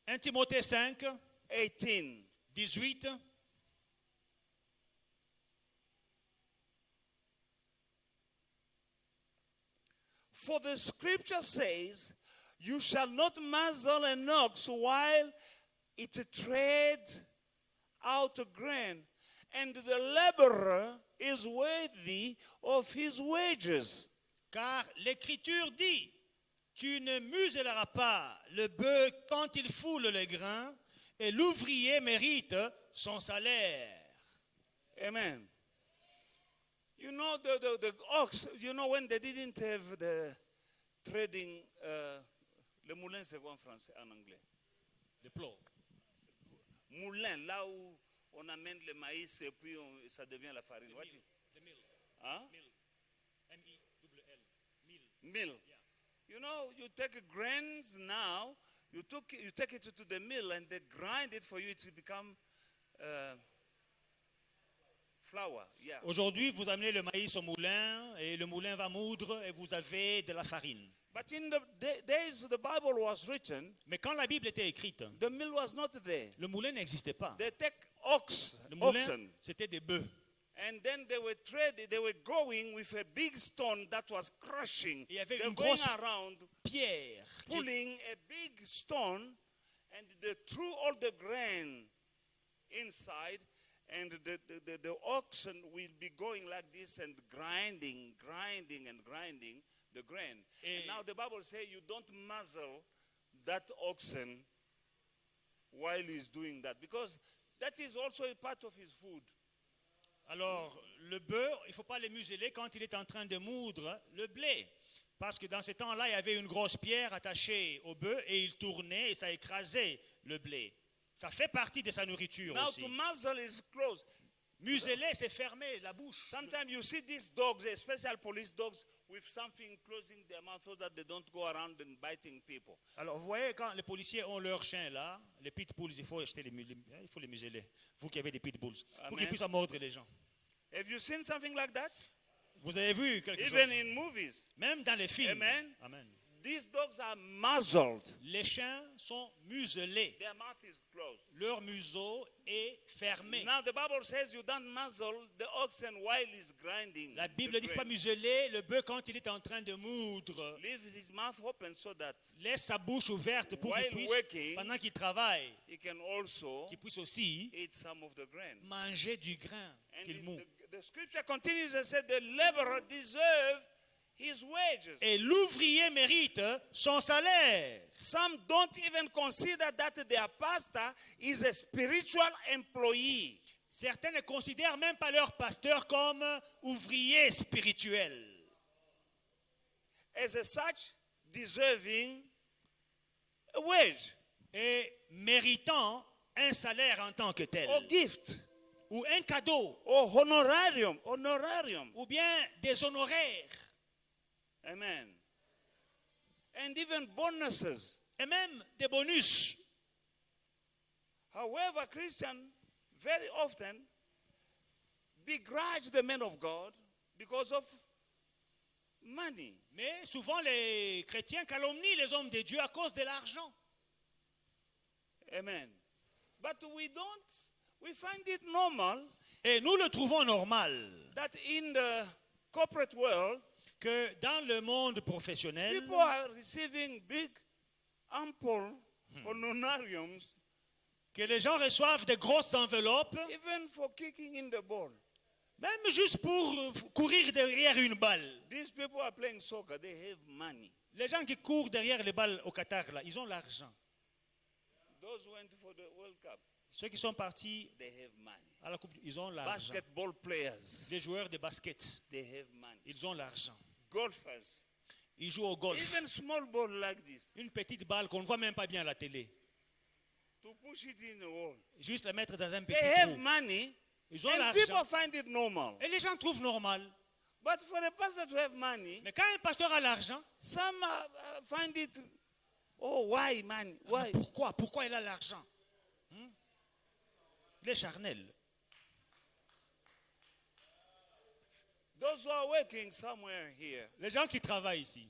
S1: 1 Timothée 5,
S3: 18.
S1: 18.
S3: For the scripture says, you shall not muzzle an ox while it tread out grain, and the laborer is worthy of his wages.
S1: Car l'Écriture dit, tu ne muselleras pas le bœuf quand il foule le grain, et l'ouvrier mérite son salaire.
S3: Amen. You know the ox, you know when they didn't have the trading, le moulin c'est quoi en français, en anglais?
S1: De plot.
S3: Moulin, là où on amène le maïs et puis ça devient la farine. What is- Hein?
S1: M-I-L-L.
S3: Mill. You know, you take grains now, you take it to the mill and they grind it for you to become flour. Yeah.
S1: Aujourd'hui, vous amenez le maïs au moulin et le moulin va moudre et vous avez de la farine.
S3: But in the days the Bible was written,
S1: Mais quand la Bible était écrite,
S3: the mill was not there.
S1: le moulin n'existait pas.
S3: They take
S1: Le moulin,
S3: oxen,
S1: c'était des bœufs.
S3: And then they were going with a big stone that was crushing.
S1: Il y avait
S3: They
S1: une
S3: were going
S1: grosse
S3: around
S1: pierre
S3: pulling a big stone, and they threw all the grain inside, and the oxen will be going like this and grinding the grain. And now the Bible says you don't muzzle that oxen while he's doing that, because that is also a part of his food.
S1: Alors, le bœuf, il ne faut pas le museler quand il est en train de moudre le blé. Parce que dans ce temps-là, il y avait une grosse pierre attachée au bœuf et il tournait et ça écrasait le blé. Ça fait partie de sa nourriture
S3: Now
S1: aussi.
S3: to muzzle is close.
S1: Museler, c'est fermer la bouche.
S3: Sometimes you see these dogs, especially police dogs, with something closing their mouth so that they don't go around and biting people.
S1: Alors, vous voyez, quand les policiers ont leurs chiens là, les pitbulls, il faut les museler. Vous qui avez des pitbulls, pour
S3: Amen.
S1: qu'ils puissent mordre les gens.
S3: Have you seen something like that?
S1: Vous avez vu quelque
S3: Even
S1: chose?
S3: in movies.
S1: Même dans les films.
S3: Amen.
S1: Amen.
S3: These dogs are muzzled.
S1: Les chiens sont muselés.
S3: Their mouth is closed.
S1: Leur museau est fermé.
S3: Now the Bible says you don't muzzle the oxen while he's grinding.
S1: La Bible
S3: the
S1: ne dit pas
S3: grain.
S1: museler le bœuf quand il est en train de moudre.
S3: Leave his mouth open so that
S1: Laisse sa bouche ouverte pour qu'il
S3: While
S1: puisse,
S3: working,
S1: pendant qu'il travaille,
S3: he can also
S1: qu'il puisse aussi
S3: eat some of the grain.
S1: manger du grain
S3: And
S1: qu'il moud.
S3: the scripture continues and said the laborer deserves his wages.
S1: Et l'ouvrier mérite son salaire.
S3: Some don't even consider that their pastor is a spiritual employee.
S1: Certains ne considèrent même pas leur pasteur comme ouvrier spirituel.
S3: As a such, deserving a wage
S1: Et méritant un salaire en tant que tel.
S3: or gift
S1: Ou un cadeau.
S3: or honorarium.
S1: Ou bien des honoraires.
S3: Amen. And even bonuses.
S1: Et même des bonus.
S3: However, Christians very often begrudge the men of God because of money.
S1: Mais souvent les chrétiens calomnient les hommes de Dieu à cause de l'argent.
S3: Amen. But we find it normal
S1: Et nous le trouvons normal
S3: that in the corporate world,
S1: que dans le monde professionnel,
S3: people are receiving big, ample honorariums,
S1: que les gens reçoivent de grosses enveloppes,
S3: even for kicking in the ball.
S1: même juste pour courir derrière une balle.
S3: These people are playing soccer, they have money.
S1: Les gens qui courent derrière les balles au Qatar, là, ils ont l'argent.
S3: Those who went for the World Cup,
S1: Ceux qui sont partis
S3: they have money.
S1: à la Coupe, ils ont l'argent.
S3: Basketball players,
S1: Les joueurs de basket,
S3: they have money.
S1: ils ont l'argent.
S3: Golfers,
S1: Ils jouent au golf.
S3: even small ball like this,
S1: Une petite balle qu'on ne voit même pas bien à la télé.
S3: to push it in the wall.
S1: Juste la mettre dans un
S3: They
S1: petit
S3: have
S1: trou.
S3: money,
S1: Ils ont
S3: and people
S1: l'argent.
S3: find it normal.
S1: Et les gens trouvent normal.
S3: But for the pastor to have money,
S1: Mais quand un pasteur a l'argent,
S3: some find it, oh, why money? Why?
S1: pourquoi il a l'argent? Il est charnel.
S3: Those who are working somewhere here,
S1: Les gens qui travaillent ici,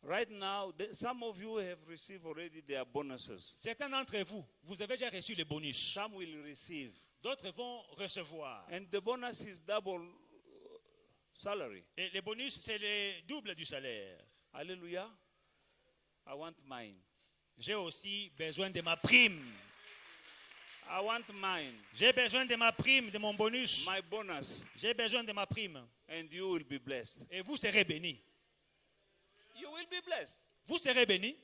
S3: right now, some of you have received already their bonuses.
S1: certains d'entre vous, vous avez déjà reçu les bonus.
S3: Some will receive.
S1: D'autres vont recevoir.
S3: And the bonus is double salary.
S1: Et les bonus, c'est le double du salaire.
S3: Hallelujah. I want mine.
S1: J'ai aussi besoin de ma prime.
S3: I want mine.
S1: J'ai besoin de ma prime, de mon bonus.
S3: My bonus.
S1: J'ai besoin de ma prime.
S3: And you will be blessed.
S1: Et vous serez bénis.
S3: You will be blessed.
S1: Vous serez bénis.